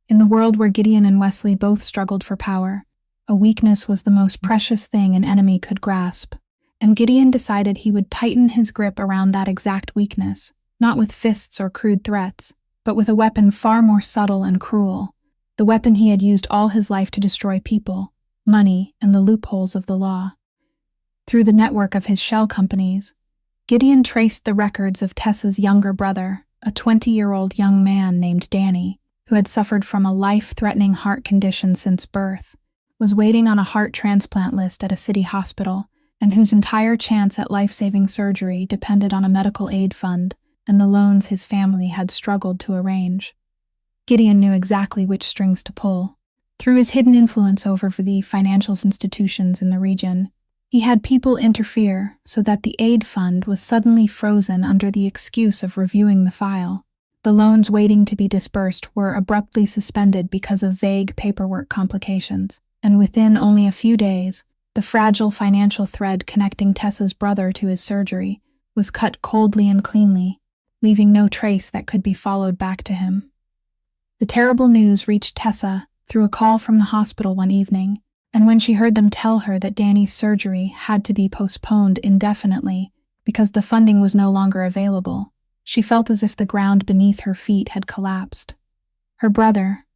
In the world where Gideon and Wesley both struggled for power, a weakness was the most precious thing an enemy could grasp, and Gideon decided he would tighten his grip around that exact weakness, not with fists or crude threats, but with a weapon far more subtle and cruel, the weapon he had used all his life to destroy people, money, and the loopholes of the law. Through the network of his shell companies, Gideon traced the records of Tessa's younger brother, a 20-year-old young man named Danny, who had suffered from a life-threatening heart condition since birth, was waiting on a heart transplant list at a city hospital, and whose entire chance at life-saving surgery depended on a medical aid fund and the loans his family had struggled to arrange. Gideon knew exactly which strings to pull. Through his hidden influence over the financial institutions in the region, he had people interfere so that the aid fund was suddenly frozen under the excuse of reviewing the file. The loans waiting to be disbursed were abruptly suspended because of vague paperwork complications, and within only a few days, the fragile financial thread connecting Tessa's brother to his surgery was cut coldly and cleanly, leaving no trace that could be followed back to him. The terrible news reached Tessa through a call from the hospital one evening, and when she heard them tell her that Danny's surgery had to be postponed indefinitely because the funding was no longer available, she felt as if the ground beneath her feet had collapsed. Her brother,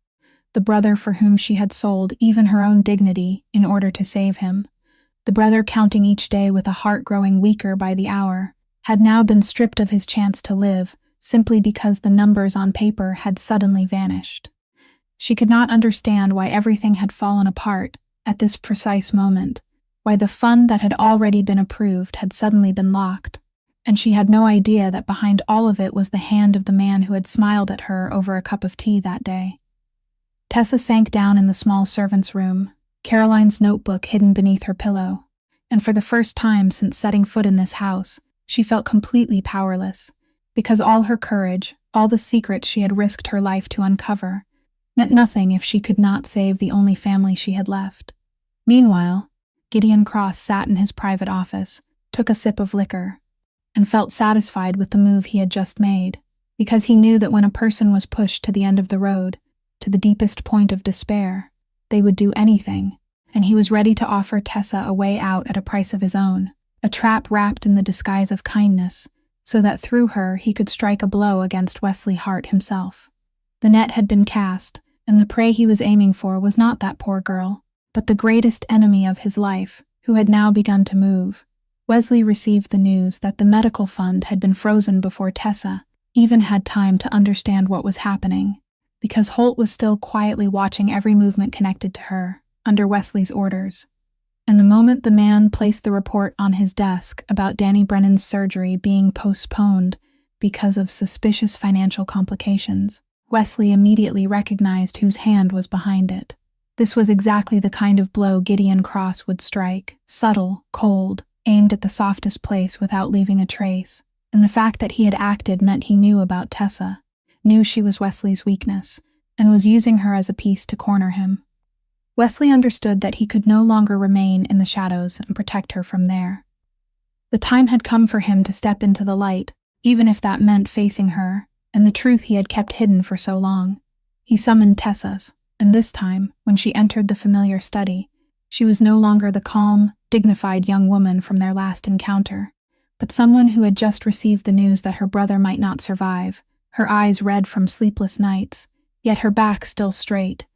the brother for whom she had sold even her own dignity in order to save him, the brother counting each day with a heart growing weaker by the hour, had now been stripped of his chance to live simply because the numbers on paper had suddenly vanished. She could not understand why everything had fallen apart at this precise moment, why the fund that had already been approved had suddenly been locked, and she had no idea that behind all of it was the hand of the man who had smiled at her over a cup of tea that day. Tessa sank down in the small servant's room, Caroline's notebook hidden beneath her pillow, and for the first time since setting foot in this house, she felt completely powerless, because all her courage, all the secrets she had risked her life to uncover, meant nothing if she could not save the only family she had left. Meanwhile, Gideon Cross sat in his private office, took a sip of liquor, and felt satisfied with the move he had just made, because he knew that when a person was pushed to the end of the road, to the deepest point of despair, they would do anything, and he was ready to offer Tessa a way out at a price of his own, a trap wrapped in the disguise of kindness, so that through her he could strike a blow against Wesley Hart himself. The net had been cast, and the prey he was aiming for was not that poor girl, but the greatest enemy of his life, who had now begun to move. Wesley received the news that the medical fund had been frozen before Tessa even had time to understand what was happening, because Holt was still quietly watching every movement connected to her, under Wesley's orders. And the moment the man placed the report on his desk about Danny Brennan's surgery being postponed because of suspicious financial complications, Wesley immediately recognized whose hand was behind it. This was exactly the kind of blow Gideon Cross would strike, subtle, cold, aimed at the softest place without leaving a trace, and the fact that he had acted meant he knew about Tessa, knew she was Wesley's weakness, and was using her as a piece to corner him. Wesley understood that he could no longer remain in the shadows and protect her from there. The time had come for him to step into the light, even if that meant facing her, and the truth he had kept hidden for so long. He summoned Tessa's, and this time, when she entered the familiar study, she was no longer the calm, dignified young woman from their last encounter, but someone who had just received the news that her brother might not survive, her eyes red from sleepless nights, yet her back still straight,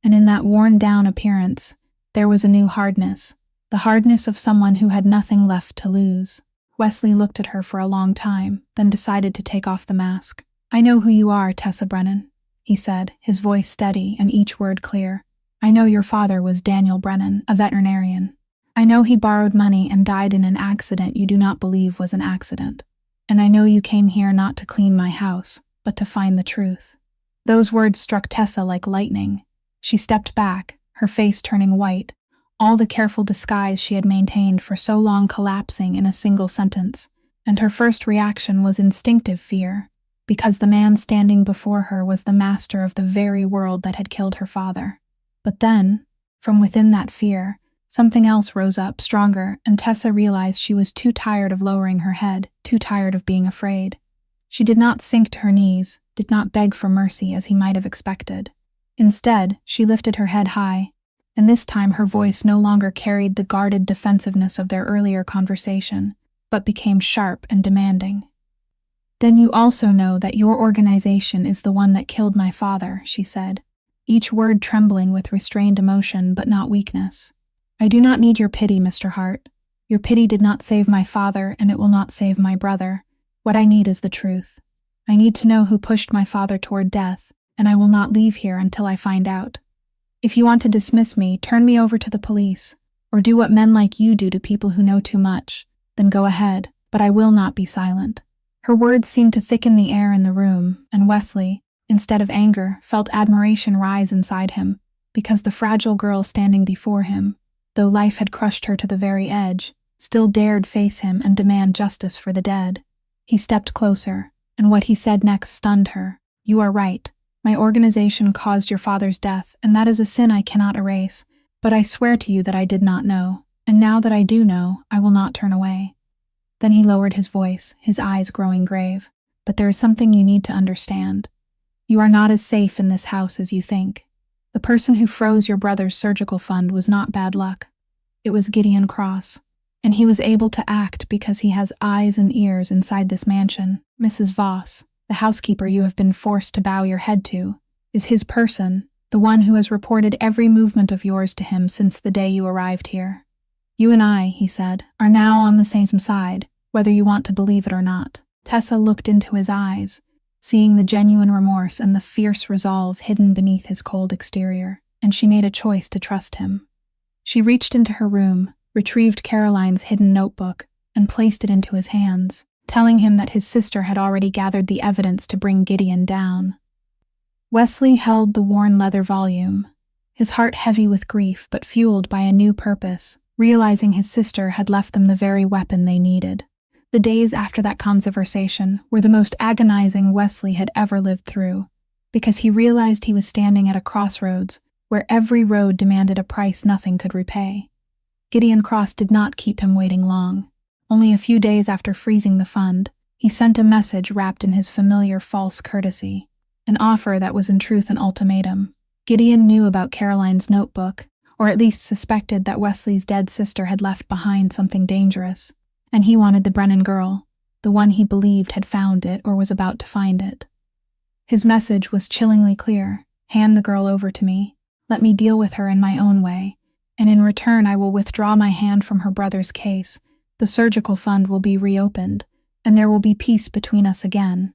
and in that worn-down appearance, there was a new hardness, the hardness of someone who had nothing left to lose. Wesley looked at her for a long time, then decided to take off the mask. "I know who you are, Tessa Brennan," he said, his voice steady and each word clear. "I know your father was Daniel Brennan, a veterinarian. I know he borrowed money and died in an accident you do not believe was an accident. And I know you came here not to clean my house, but to find the truth." Those words struck Tessa like lightning. She stepped back, her face turning white, all the careful disguise she had maintained for so long collapsing in a single sentence, and her first reaction was instinctive fear, because the man standing before her was the master of the very world that had killed her father. But then, from within that fear, something else rose up, stronger, and Tessa realized she was too tired of lowering her head, too tired of being afraid. She did not sink to her knees, did not beg for mercy as he might have expected. Instead, she lifted her head high, and this time her voice no longer carried the guarded defensiveness of their earlier conversation, but became sharp and demanding. "Then you also know that your organization is the one that killed my father," she said, each word trembling with restrained emotion but not weakness. "I do not need your pity, Mr. Hart. Your pity did not save my father, and it will not save my brother. What I need is the truth. I need to know who pushed my father toward death, and I will not leave here until I find out. If you want to dismiss me, turn me over to the police, or do what men like you do to people who know too much, then go ahead, but I will not be silent." Her words seemed to thicken the air in the room, and Wesley, instead of anger, felt admiration rise inside him, because the fragile girl standing before him, though life had crushed her to the very edge, still dared face him and demand justice for the dead. He stepped closer, and what he said next stunned her. "You are right. My organization caused your father's death, and that is a sin I cannot erase. But I swear to you that I did not know, and now that I do know, I will not turn away." Then he lowered his voice, his eyes growing grave. "But there is something you need to understand. You are not as safe in this house as you think. The person who froze your brother's surgical fund was not bad luck. It was Gideon Cross. And he was able to act because he has eyes and ears inside this mansion. Mrs. Voss, the housekeeper you have been forced to bow your head to, is his person, the one who has reported every movement of yours to him since the day you arrived here. You and I," he said, "are now on the same side, whether you want to believe it or not." Tessa looked into his eyes, seeing the genuine remorse and the fierce resolve hidden beneath his cold exterior, and she made a choice to trust him. She reached into her room, retrieved Caroline's hidden notebook, and placed it into his hands, telling him that his sister had already gathered the evidence to bring Gideon down. Wesley held the worn leather volume, his heart heavy with grief but fueled by a new purpose, realizing his sister had left them the very weapon they needed. The days after that conversation were the most agonizing Wesley had ever lived through, because he realized he was standing at a crossroads where every road demanded a price nothing could repay. Gideon Cross did not keep him waiting long. Only a few days after freezing the fund, he sent a message wrapped in his familiar false courtesy, an offer that was in truth an ultimatum. Gideon knew about Caroline's notebook, or at least suspected that Wesley's dead sister had left behind something dangerous, and he wanted the Brennan girl, the one he believed had found it or was about to find it. His message was chillingly clear. "Hand the girl over to me. Let me deal with her in my own way, and in return I will withdraw my hand from her brother's case. The surgical fund will be reopened, and there will be peace between us again."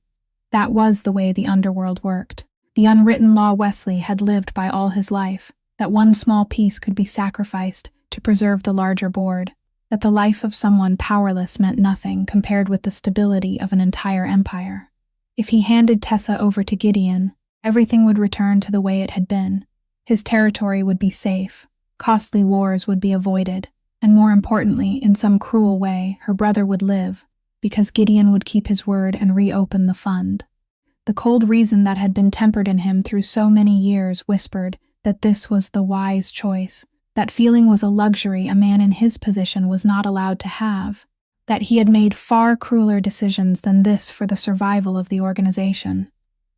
That was the way the underworld worked. The unwritten law Wesley had lived by all his life, that one small piece could be sacrificed to preserve the larger board, that the life of someone powerless meant nothing compared with the stability of an entire empire. If he handed Tessa over to Gideon, everything would return to the way it had been. His territory would be safe, costly wars would be avoided, and more importantly, in some cruel way, her brother would live, because Gideon would keep his word and reopen the fund. The cold reason that had been tempered in him through so many years whispered that this was the wise choice, that feeling was a luxury a man in his position was not allowed to have, that he had made far crueler decisions than this for the survival of the organization.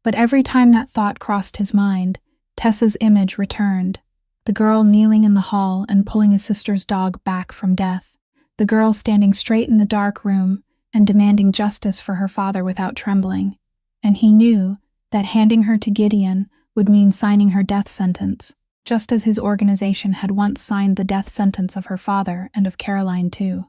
But every time that thought crossed his mind, Tessa's image returned. The girl kneeling in the hall and pulling his sister's dog back from death. The girl standing straight in the dark room and demanding justice for her father without trembling. And he knew that handing her to Gideon would mean signing her death sentence, just as his organization had once signed the death sentence of her father and of Caroline too.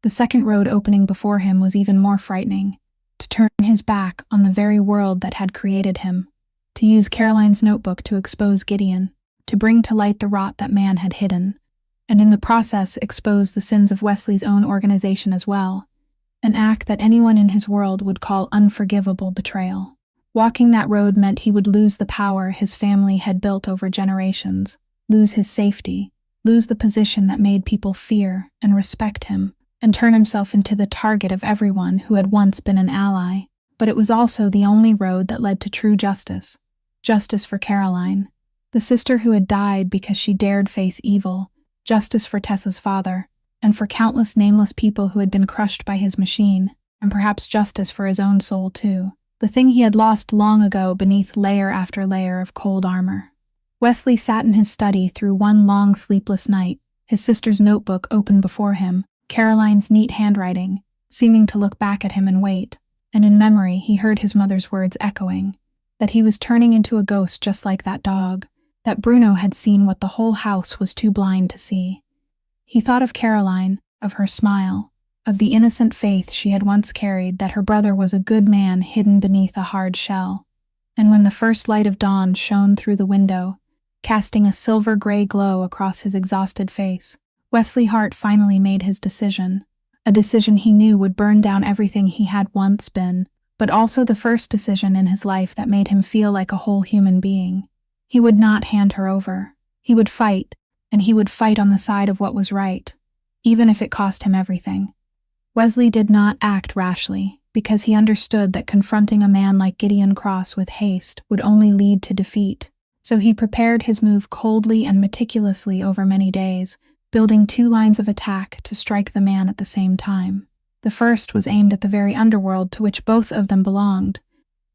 The second road opening before him was even more frightening. To turn his back on the very world that had created him. To use Caroline's notebook to expose Gideon. To bring to light the rot that man had hidden, and in the process expose the sins of Wesley's own organization as well, an act that anyone in his world would call unforgivable betrayal. Walking that road meant he would lose the power his family had built over generations, lose his safety, lose the position that made people fear and respect him, and turn himself into the target of everyone who had once been an ally. But it was also the only road that led to true justice. Justice for Caroline, the sister who had died because she dared face evil, justice for Tessa's father, and for countless nameless people who had been crushed by his machine, and perhaps justice for his own soul too, the thing he had lost long ago beneath layer after layer of cold armor. Wesley sat in his study through one long sleepless night, his sister's notebook open before him, Caroline's neat handwriting, seeming to look back at him and wait, and in memory he heard his mother's words echoing, that he was turning into a ghost just like that dog, that Bruno had seen what the whole house was too blind to see. He thought of Caroline, of her smile, of the innocent faith she had once carried that her brother was a good man hidden beneath a hard shell. And when the first light of dawn shone through the window, casting a silver-gray glow across his exhausted face, Wesley Hart finally made his decision, a decision he knew would burn down everything he had once been, but also the first decision in his life that made him feel like a whole human being. He would not hand her over. He would fight, and he would fight on the side of what was right, even if it cost him everything. Wesley did not act rashly, because he understood that confronting a man like Gideon Cross with haste would only lead to defeat. So he prepared his move coldly and meticulously over many days, building 2 lines of attack to strike the man at the same time. The first was aimed at the very underworld to which both of them belonged,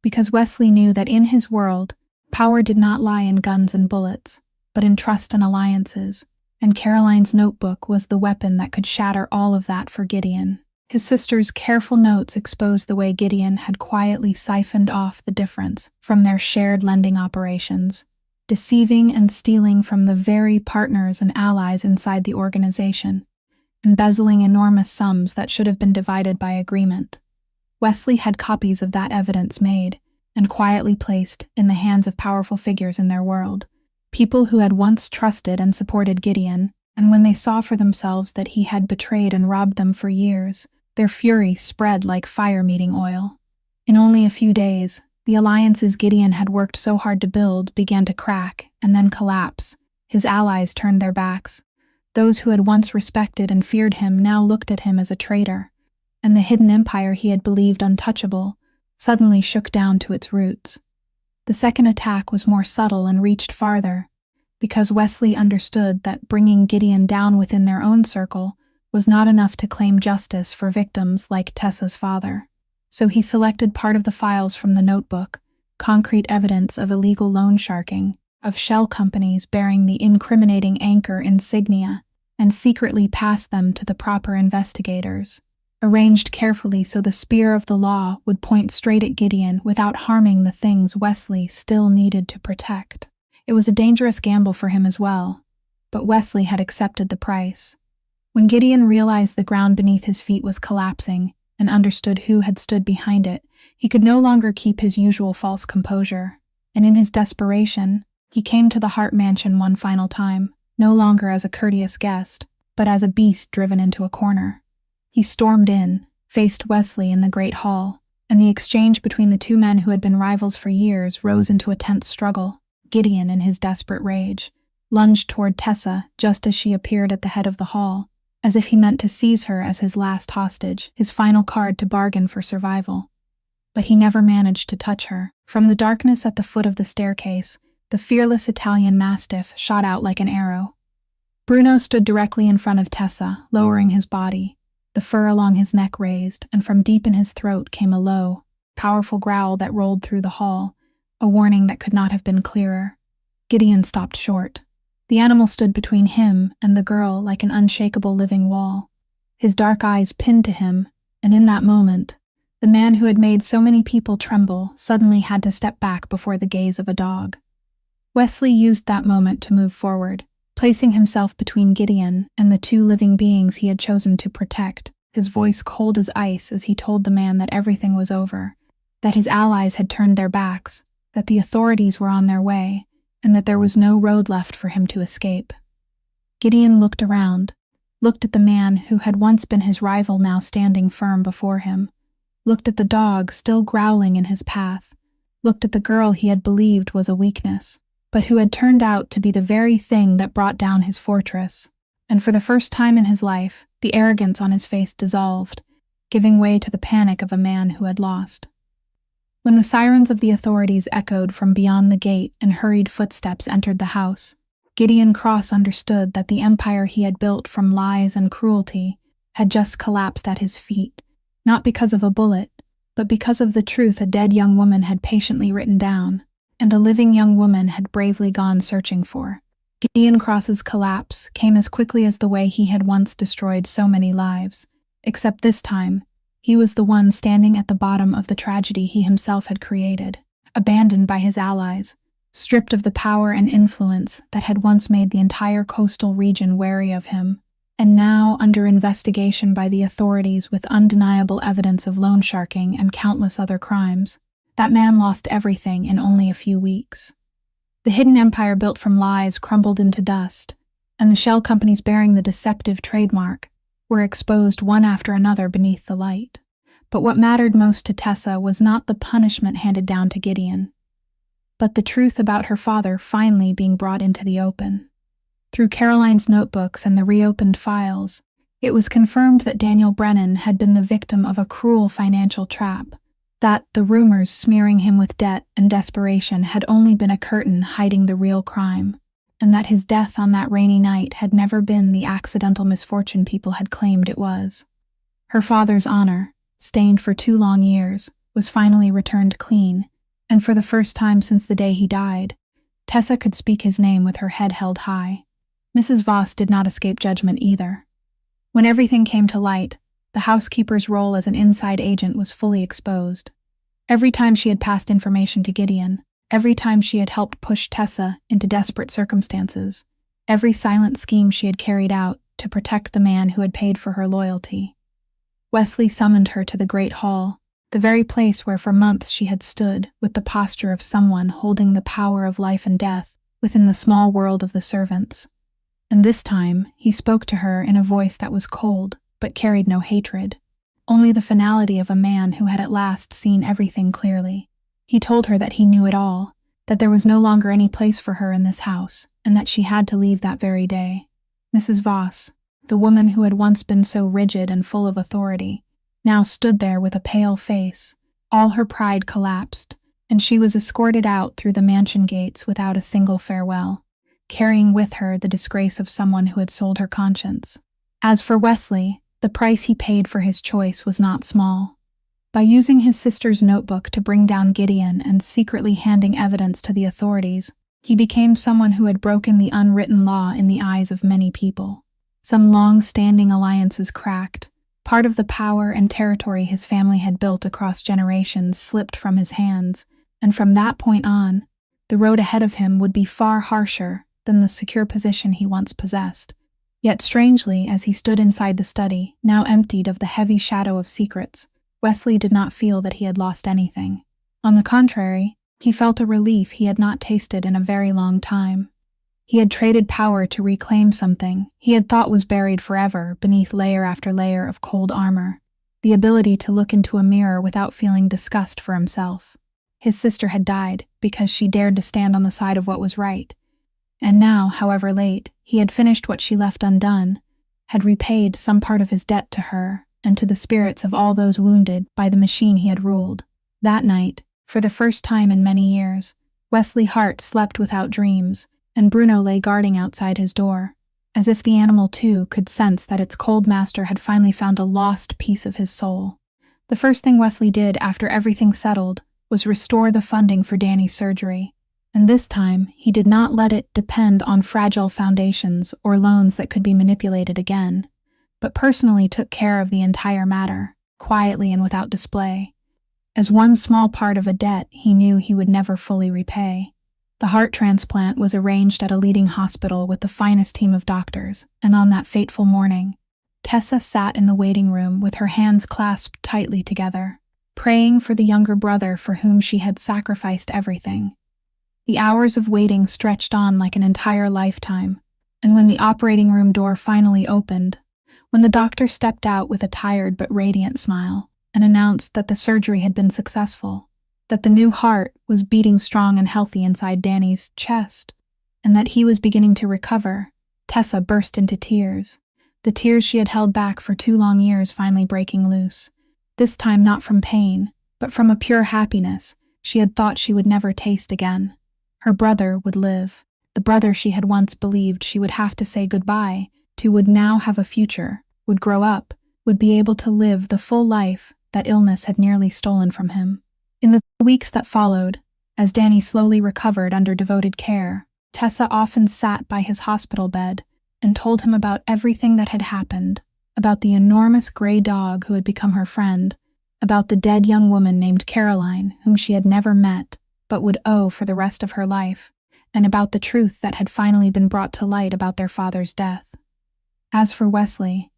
because Wesley knew that in his world, power did not lie in guns and bullets, but in trust and alliances, and Caroline's notebook was the weapon that could shatter all of that for Gideon. His sister's careful notes exposed the way Gideon had quietly siphoned off the difference from their shared lending operations, deceiving and stealing from the very partners and allies inside the organization, embezzling enormous sums that should have been divided by agreement. Wesley had copies of that evidence made and quietly placed in the hands of powerful figures in their world, people who had once trusted and supported Gideon, and when they saw for themselves that he had betrayed and robbed them for years, their fury spread like fire meeting oil. In only a few days, the alliances Gideon had worked so hard to build began to crack and then collapse. His allies turned their backs. Those who had once respected and feared him now looked at him as a traitor, and the hidden empire he had believed untouchable suddenly shook down to its roots. The second attack was more subtle and reached farther, because Wesley understood that bringing Gideon down within their own circle was not enough to claim justice for victims like Tessa's father. So he selected part of the files from the notebook, concrete evidence of illegal loan sharking, of shell companies bearing the incriminating anchor insignia, and secretly passed them to the proper investigators, arranged carefully so the spear of the law would point straight at Gideon without harming the things Wesley still needed to protect. It was a dangerous gamble for him as well, but Wesley had accepted the price. When Gideon realized the ground beneath his feet was collapsing and understood who had stood behind it, he could no longer keep his usual false composure, and in his desperation, he came to the Hart Mansion one final time, no longer as a courteous guest, but as a beast driven into a corner. He stormed in, faced Wesley in the great hall, and the exchange between the 2 men who had been rivals for years rose into a tense struggle. Gideon, in his desperate rage, lunged toward Tessa just as she appeared at the head of the hall, as if he meant to seize her as his last hostage, his final card to bargain for survival. But he never managed to touch her. From the darkness at the foot of the staircase, the fearless Italian mastiff shot out like an arrow. Bruno stood directly in front of Tessa, lowering his body, the fur along his neck raised, and from deep in his throat came a low, powerful growl that rolled through the hall, a warning that could not have been clearer. Gideon stopped short. The animal stood between him and the girl like an unshakable living wall, his dark eyes pinned to him, and in that moment, the man who had made so many people tremble suddenly had to step back before the gaze of a dog. Wesley used that moment to move forward, placing himself between Gideon and the 2 living beings he had chosen to protect, his voice cold as ice as he told the man that everything was over, that his allies had turned their backs, that the authorities were on their way, and that there was no road left for him to escape. Gideon looked around, looked at the man who had once been his rival now standing firm before him, looked at the dog still growling in his path, looked at the girl he had believed was a weakness, but who had turned out to be the very thing that brought down his fortress, and for the first time in his life, the arrogance on his face dissolved, giving way to the panic of a man who had lost. When the sirens of the authorities echoed from beyond the gate and hurried footsteps entered the house, Gideon Cross understood that the empire he had built from lies and cruelty had just collapsed at his feet, not because of a bullet, but because of the truth a dead young woman had patiently written down, and a living young woman had bravely gone searching for. Gideon Cross's collapse came as quickly as the way he had once destroyed so many lives, except this time, he was the one standing at the bottom of the tragedy he himself had created, abandoned by his allies, stripped of the power and influence that had once made the entire coastal region wary of him, and now under investigation by the authorities with undeniable evidence of loan sharking and countless other crimes. That man lost everything in only a few weeks. The hidden empire built from lies crumbled into dust, and the shell companies bearing the deceptive trademark were exposed one after another beneath the light. But what mattered most to Tessa was not the punishment handed down to Gideon. but the truth about her father finally being brought into the open. Through Caroline's notebooks and the reopened files, it was confirmed that Daniel Brennan had been the victim of a cruel financial trap, that the rumors smearing him with debt and desperation had only been a curtain hiding the real crime, and that his death on that rainy night had never been the accidental misfortune people had claimed it was. Her father's honor, stained for 2 long years, was finally returned clean, and for the first time since the day he died, Tessa could speak his name with her head held high. Mrs. Voss did not escape judgment either. When everything came to light, the housekeeper's role as an inside agent was fully exposed. Every time she had passed information to Gideon, every time she had helped push Tessa into desperate circumstances, every silent scheme she had carried out to protect the man who had paid for her loyalty. Wesley summoned her to the great hall, the very place where for months she had stood with the posture of someone holding the power of life and death within the small world of the servants. And this time, he spoke to her in a voice that was cold, but carried no hatred, only the finality of a man who had at last seen everything clearly. He told her that he knew it all, that there was no longer any place for her in this house, and that she had to leave that very day. Mrs. Voss, the woman who had once been so rigid and full of authority, now stood there with a pale face. All her pride collapsed, and she was escorted out through the mansion gates without a single farewell, carrying with her the disgrace of someone who had sold her conscience. As for Wesley, the price he paid for his choice was not small. By using his sister's notebook to bring down Gideon and secretly handing evidence to the authorities, he became someone who had broken the unwritten law in the eyes of many people. Some long-standing alliances cracked. Part of the power and territory his family had built across generations slipped from his hands, and from that point on, the road ahead of him would be far harsher than the secure position he once possessed. Yet strangely, as he stood inside the study, now emptied of the heavy shadow of secrets, Wesley did not feel that he had lost anything. On the contrary, he felt a relief he had not tasted in a very long time. He had traded power to reclaim something he had thought was buried forever beneath layer after layer of cold armor, the ability to look into a mirror without feeling disgust for himself. His sister had died because she dared to stand on the side of what was right, and now, however late, he had finished what she left undone, had repaid some part of his debt to her and to the spirits of all those wounded by the machine he had ruled. That night, for the first time in many years, Wesley Hart slept without dreams, and Bruno lay guarding outside his door, as if the animal too could sense that its cold master had finally found a lost piece of his soul. The first thing Wesley did after everything settled was restore the funding for Danny's surgery, and this time he did not let it depend on fragile foundations or loans that could be manipulated again, but personally took care of the entire matter, quietly and without display, as one small part of a debt he knew he would never fully repay. The heart transplant was arranged at a leading hospital with the finest team of doctors, and on that fateful morning, Tessa sat in the waiting room with her hands clasped tightly together, praying for the younger brother for whom she had sacrificed everything. The hours of waiting stretched on like an entire lifetime, and when the operating room door finally opened, when the doctor stepped out with a tired but radiant smile and announced that the surgery had been successful, that the new heart was beating strong and healthy inside Danny's chest, and that he was beginning to recover, Tessa burst into tears, the tears she had held back for 2 long years finally breaking loose, this time not from pain, but from a pure happiness she had thought she would never taste again. Her brother would live. The brother she had once believed she would have to say goodbye to would now have a future, would grow up, would be able to live the full life that illness had nearly stolen from him. In the weeks that followed, as Danny slowly recovered under devoted care, Tessa often sat by his hospital bed and told him about everything that had happened, about the enormous gray dog who had become her friend, about the dead young woman named Caroline whom she had never met but would owe for the rest of her life, and about the truth that had finally been brought to light about their father's death. As for Wesley,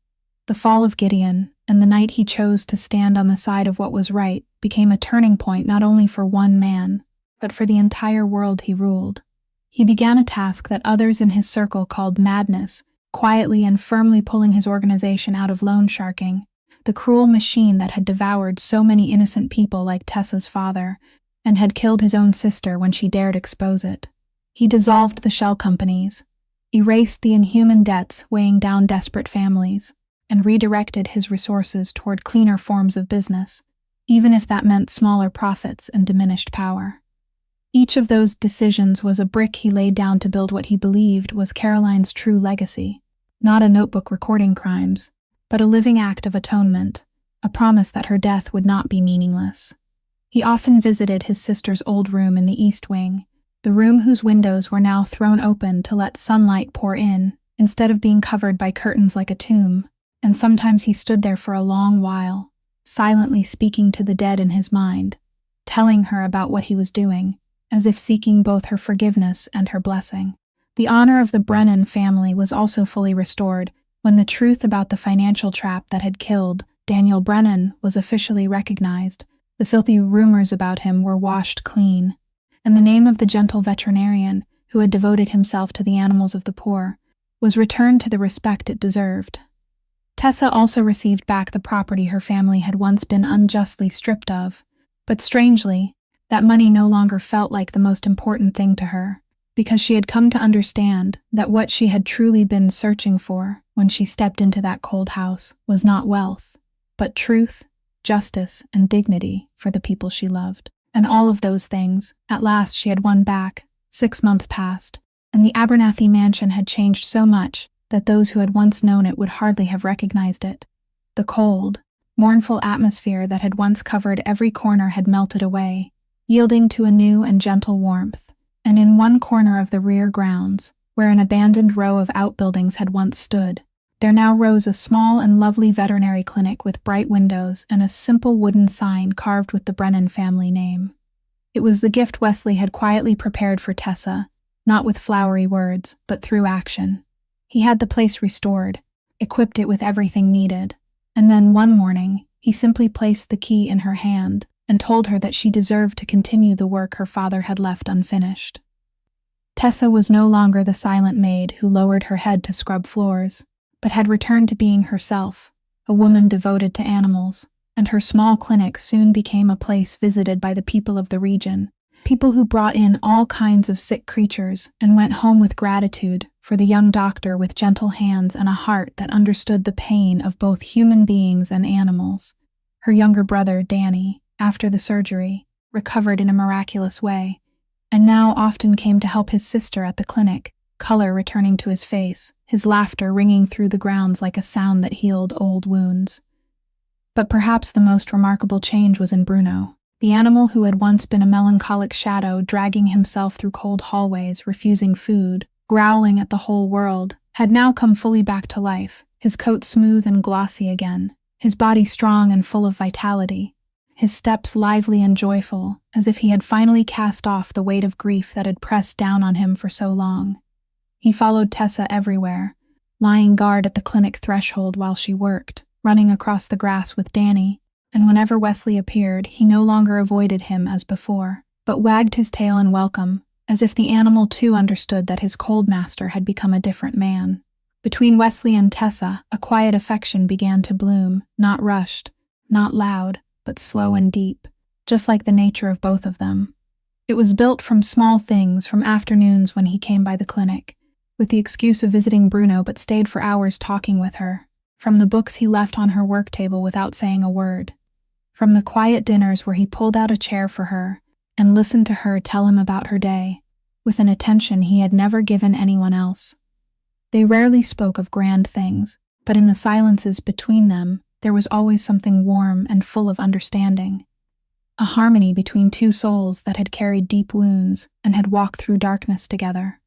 the fall of Gideon and the night he chose to stand on the side of what was right became a turning point not only for one man, but for the entire world he ruled. He began a task that others in his circle called madness, quietly and firmly pulling his organization out of loan sharking, the cruel machine that had devoured so many innocent people like Tessa's father, and had killed his own sister when she dared expose it. He dissolved the shell companies, erased the inhuman debts weighing down desperate families, and redirected his resources toward cleaner forms of business, even if that meant smaller profits and diminished power. Each of those decisions was a brick he laid down to build what he believed was Caroline's true legacy, not a notebook recording crimes, but a living act of atonement, a promise that her death would not be meaningless. He often visited his sister's old room in the East Wing, the room whose windows were now thrown open to let sunlight pour in, instead of being covered by curtains like a tomb, and sometimes he stood there for a long while, silently speaking to the dead in his mind, telling her about what he was doing, as if seeking both her forgiveness and her blessing. The honor of the Brennan family was also fully restored when the truth about the financial trap that had killed Daniel Brennan was officially recognized. The filthy rumors about him were washed clean, and the name of the gentle veterinarian who had devoted himself to the animals of the poor was returned to the respect it deserved. Tessa also received back the property her family had once been unjustly stripped of, but strangely, that money no longer felt like the most important thing to her, because she had come to understand that what she had truly been searching for when she stepped into that cold house was not wealth, but truth, justice, and dignity for the people she loved. And all of those things, at last she had won back. 6 months passed, and the Abernathy mansion had changed so much that those who had once known it would hardly have recognized it. The cold, mournful atmosphere that had once covered every corner had melted away, yielding to a new and gentle warmth, and in one corner of the rear grounds, where an abandoned row of outbuildings had once stood, there now rose a small and lovely veterinary clinic with bright windows and a simple wooden sign carved with the Brennan family name. It was the gift Wesley had quietly prepared for Tessa, not with flowery words, but through action. He had the place restored, equipped it with everything needed, and then one morning, he simply placed the key in her hand and told her that she deserved to continue the work her father had left unfinished. Tessa was no longer the silent maid who lowered her head to scrub floors, but had returned to being herself, a woman devoted to animals, and her small clinic soon became a place visited by the people of the region, people who brought in all kinds of sick creatures and went home with gratitude for the young doctor with gentle hands and a heart that understood the pain of both human beings and animals. Her younger brother, Danny, after the surgery, recovered in a miraculous way, and now often came to help his sister at the clinic, color returning to his face, his laughter ringing through the grounds like a sound that healed old wounds. But perhaps the most remarkable change was in Bruno, the animal who had once been a melancholic shadow dragging himself through cold hallways, refusing food, growling at the whole world, had now come fully back to life, his coat smooth and glossy again, his body strong and full of vitality, his steps lively and joyful, as if he had finally cast off the weight of grief that had pressed down on him for so long. He followed Tessa everywhere, lying guard at the clinic threshold while she worked, running across the grass with Danny, and whenever Wesley appeared, he no longer avoided him as before, but wagged his tail in welcome, as if the animal too understood that his cold master had become a different man. Between Wesley and Tessa, a quiet affection began to bloom, not rushed, not loud, but slow and deep, just like the nature of both of them. It was built from small things, from afternoons when he came by the clinic, with the excuse of visiting Bruno but stayed for hours talking with her, from the books he left on her work table without saying a word, from the quiet dinners where he pulled out a chair for her and listened to her tell him about her day, with an attention he had never given anyone else. They rarely spoke of grand things, but in the silences between them, there was always something warm and full of understanding, a harmony between two souls that had carried deep wounds and had walked through darkness together.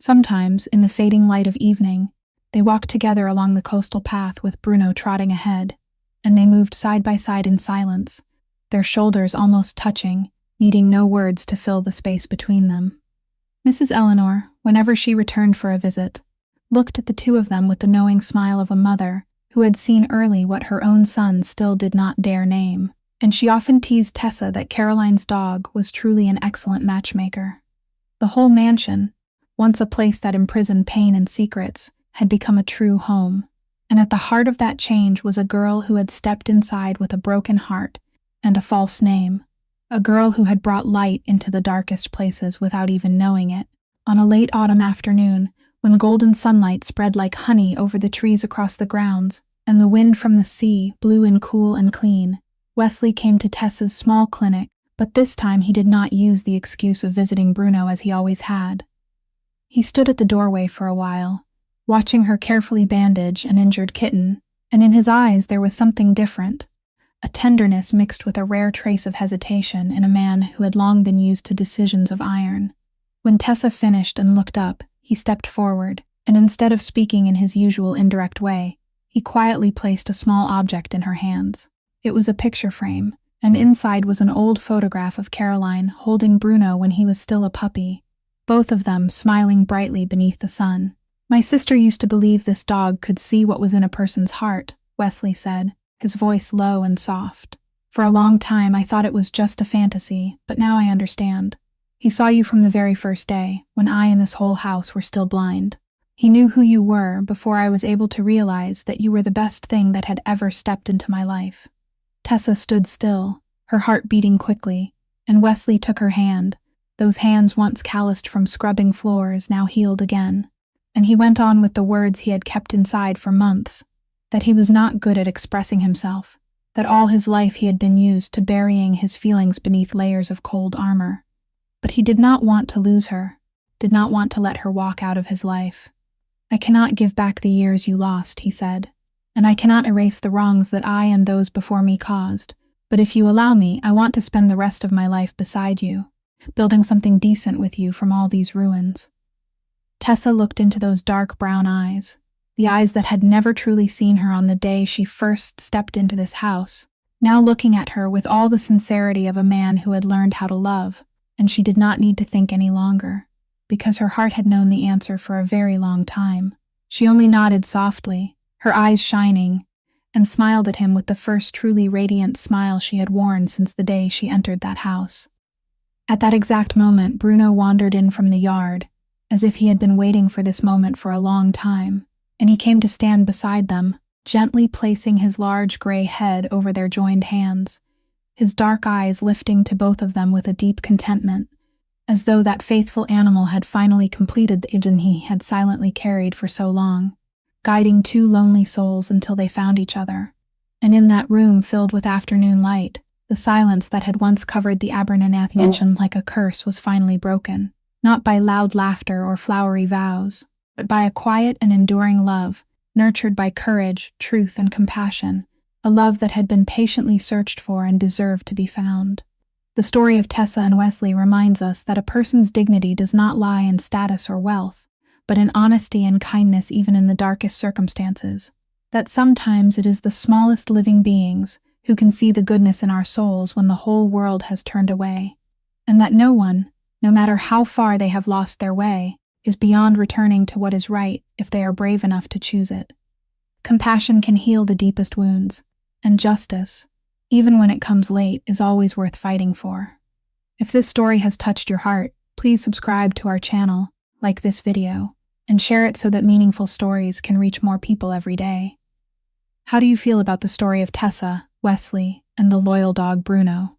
Sometimes, in the fading light of evening, they walked together along the coastal path with Bruno trotting ahead, and they moved side by side in silence, their shoulders almost touching, needing no words to fill the space between them. Mrs. Eleanor, whenever she returned for a visit, looked at the two of them with the knowing smile of a mother who had seen early what her own son still did not dare name, and she often teased Tessa that Caroline's dog was truly an excellent matchmaker. The whole mansion, once a place that imprisoned pain and secrets, had become a true home, and at the heart of that change was a girl who had stepped inside with a broken heart and a false name, a girl who had brought light into the darkest places without even knowing it. On a late autumn afternoon, when golden sunlight spread like honey over the trees across the grounds, and the wind from the sea blew in cool and clean, Wesley came to Tessa's small clinic, but this time he did not use the excuse of visiting Bruno as he always had. He stood at the doorway for a while, watching her carefully bandage an injured kitten, and in his eyes there was something different, a tenderness mixed with a rare trace of hesitation in a man who had long been used to decisions of iron. When Tessa finished and looked up, he stepped forward, and instead of speaking in his usual indirect way, he quietly placed a small object in her hands. It was a picture frame, and inside was an old photograph of Caroline holding Bruno when he was still a puppy, both of them smiling brightly beneath the sun. "My sister used to believe this dog could see what was in a person's heart," Wesley said, his voice low and soft. "For a long time I thought it was just a fantasy, but now I understand. He saw you from the very first day, when I and this whole house were still blind. He knew who you were before I was able to realize that you were the best thing that had ever stepped into my life." Tessa stood still, her heart beating quickly, and Wesley took her hand, those hands once calloused from scrubbing floors now healed again. And he went on with the words he had kept inside for months, that he was not good at expressing himself, that all his life he had been used to burying his feelings beneath layers of cold armor. But he did not want to lose her, did not want to let her walk out of his life. "I cannot give back the years you lost," he said, "and I cannot erase the wrongs that I and those before me caused. But if you allow me, I want to spend the rest of my life beside you, building something decent with you from all these ruins." Tessa looked into those dark brown eyes, the eyes that had never truly seen her on the day she first stepped into this house, now looking at her with all the sincerity of a man who had learned how to love, and she did not need to think any longer, because her heart had known the answer for a very long time. She only nodded softly, her eyes shining, and smiled at him with the first truly radiant smile she had worn since the day she entered that house. At that exact moment, Bruno wandered in from the yard, as if he had been waiting for this moment for a long time, and he came to stand beside them, gently placing his large gray head over their joined hands, his dark eyes lifting to both of them with a deep contentment, as though that faithful animal had finally completed the mission he had silently carried for so long, guiding two lonely souls until they found each other. And in that room filled with afternoon light, the silence that had once covered the Abernathy mansion like a curse was finally broken, not by loud laughter or flowery vows, but by a quiet and enduring love, nurtured by courage, truth, and compassion, a love that had been patiently searched for and deserved to be found. The story of Tessa and Wesley reminds us that a person's dignity does not lie in status or wealth, but in honesty and kindness even in the darkest circumstances. That sometimes it is the smallest living beings who can see the goodness in our souls when the whole world has turned away, and that no one, no matter how far they have lost their way, is beyond returning to what is right if they are brave enough to choose it. Compassion can heal the deepest wounds, and justice, even when it comes late, is always worth fighting for. If this story has touched your heart, please subscribe to our channel, like this video, and share it so that meaningful stories can reach more people every day. How do you feel about the story of Tessa, Wesley, and the loyal dog Bruno?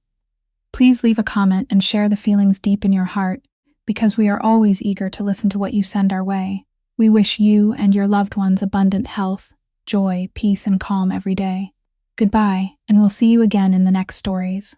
Please leave a comment and share the feelings deep in your heart, because we are always eager to listen to what you send our way. We wish you and your loved ones abundant health, joy, peace, and calm every day. Goodbye, and we'll see you again in the next stories.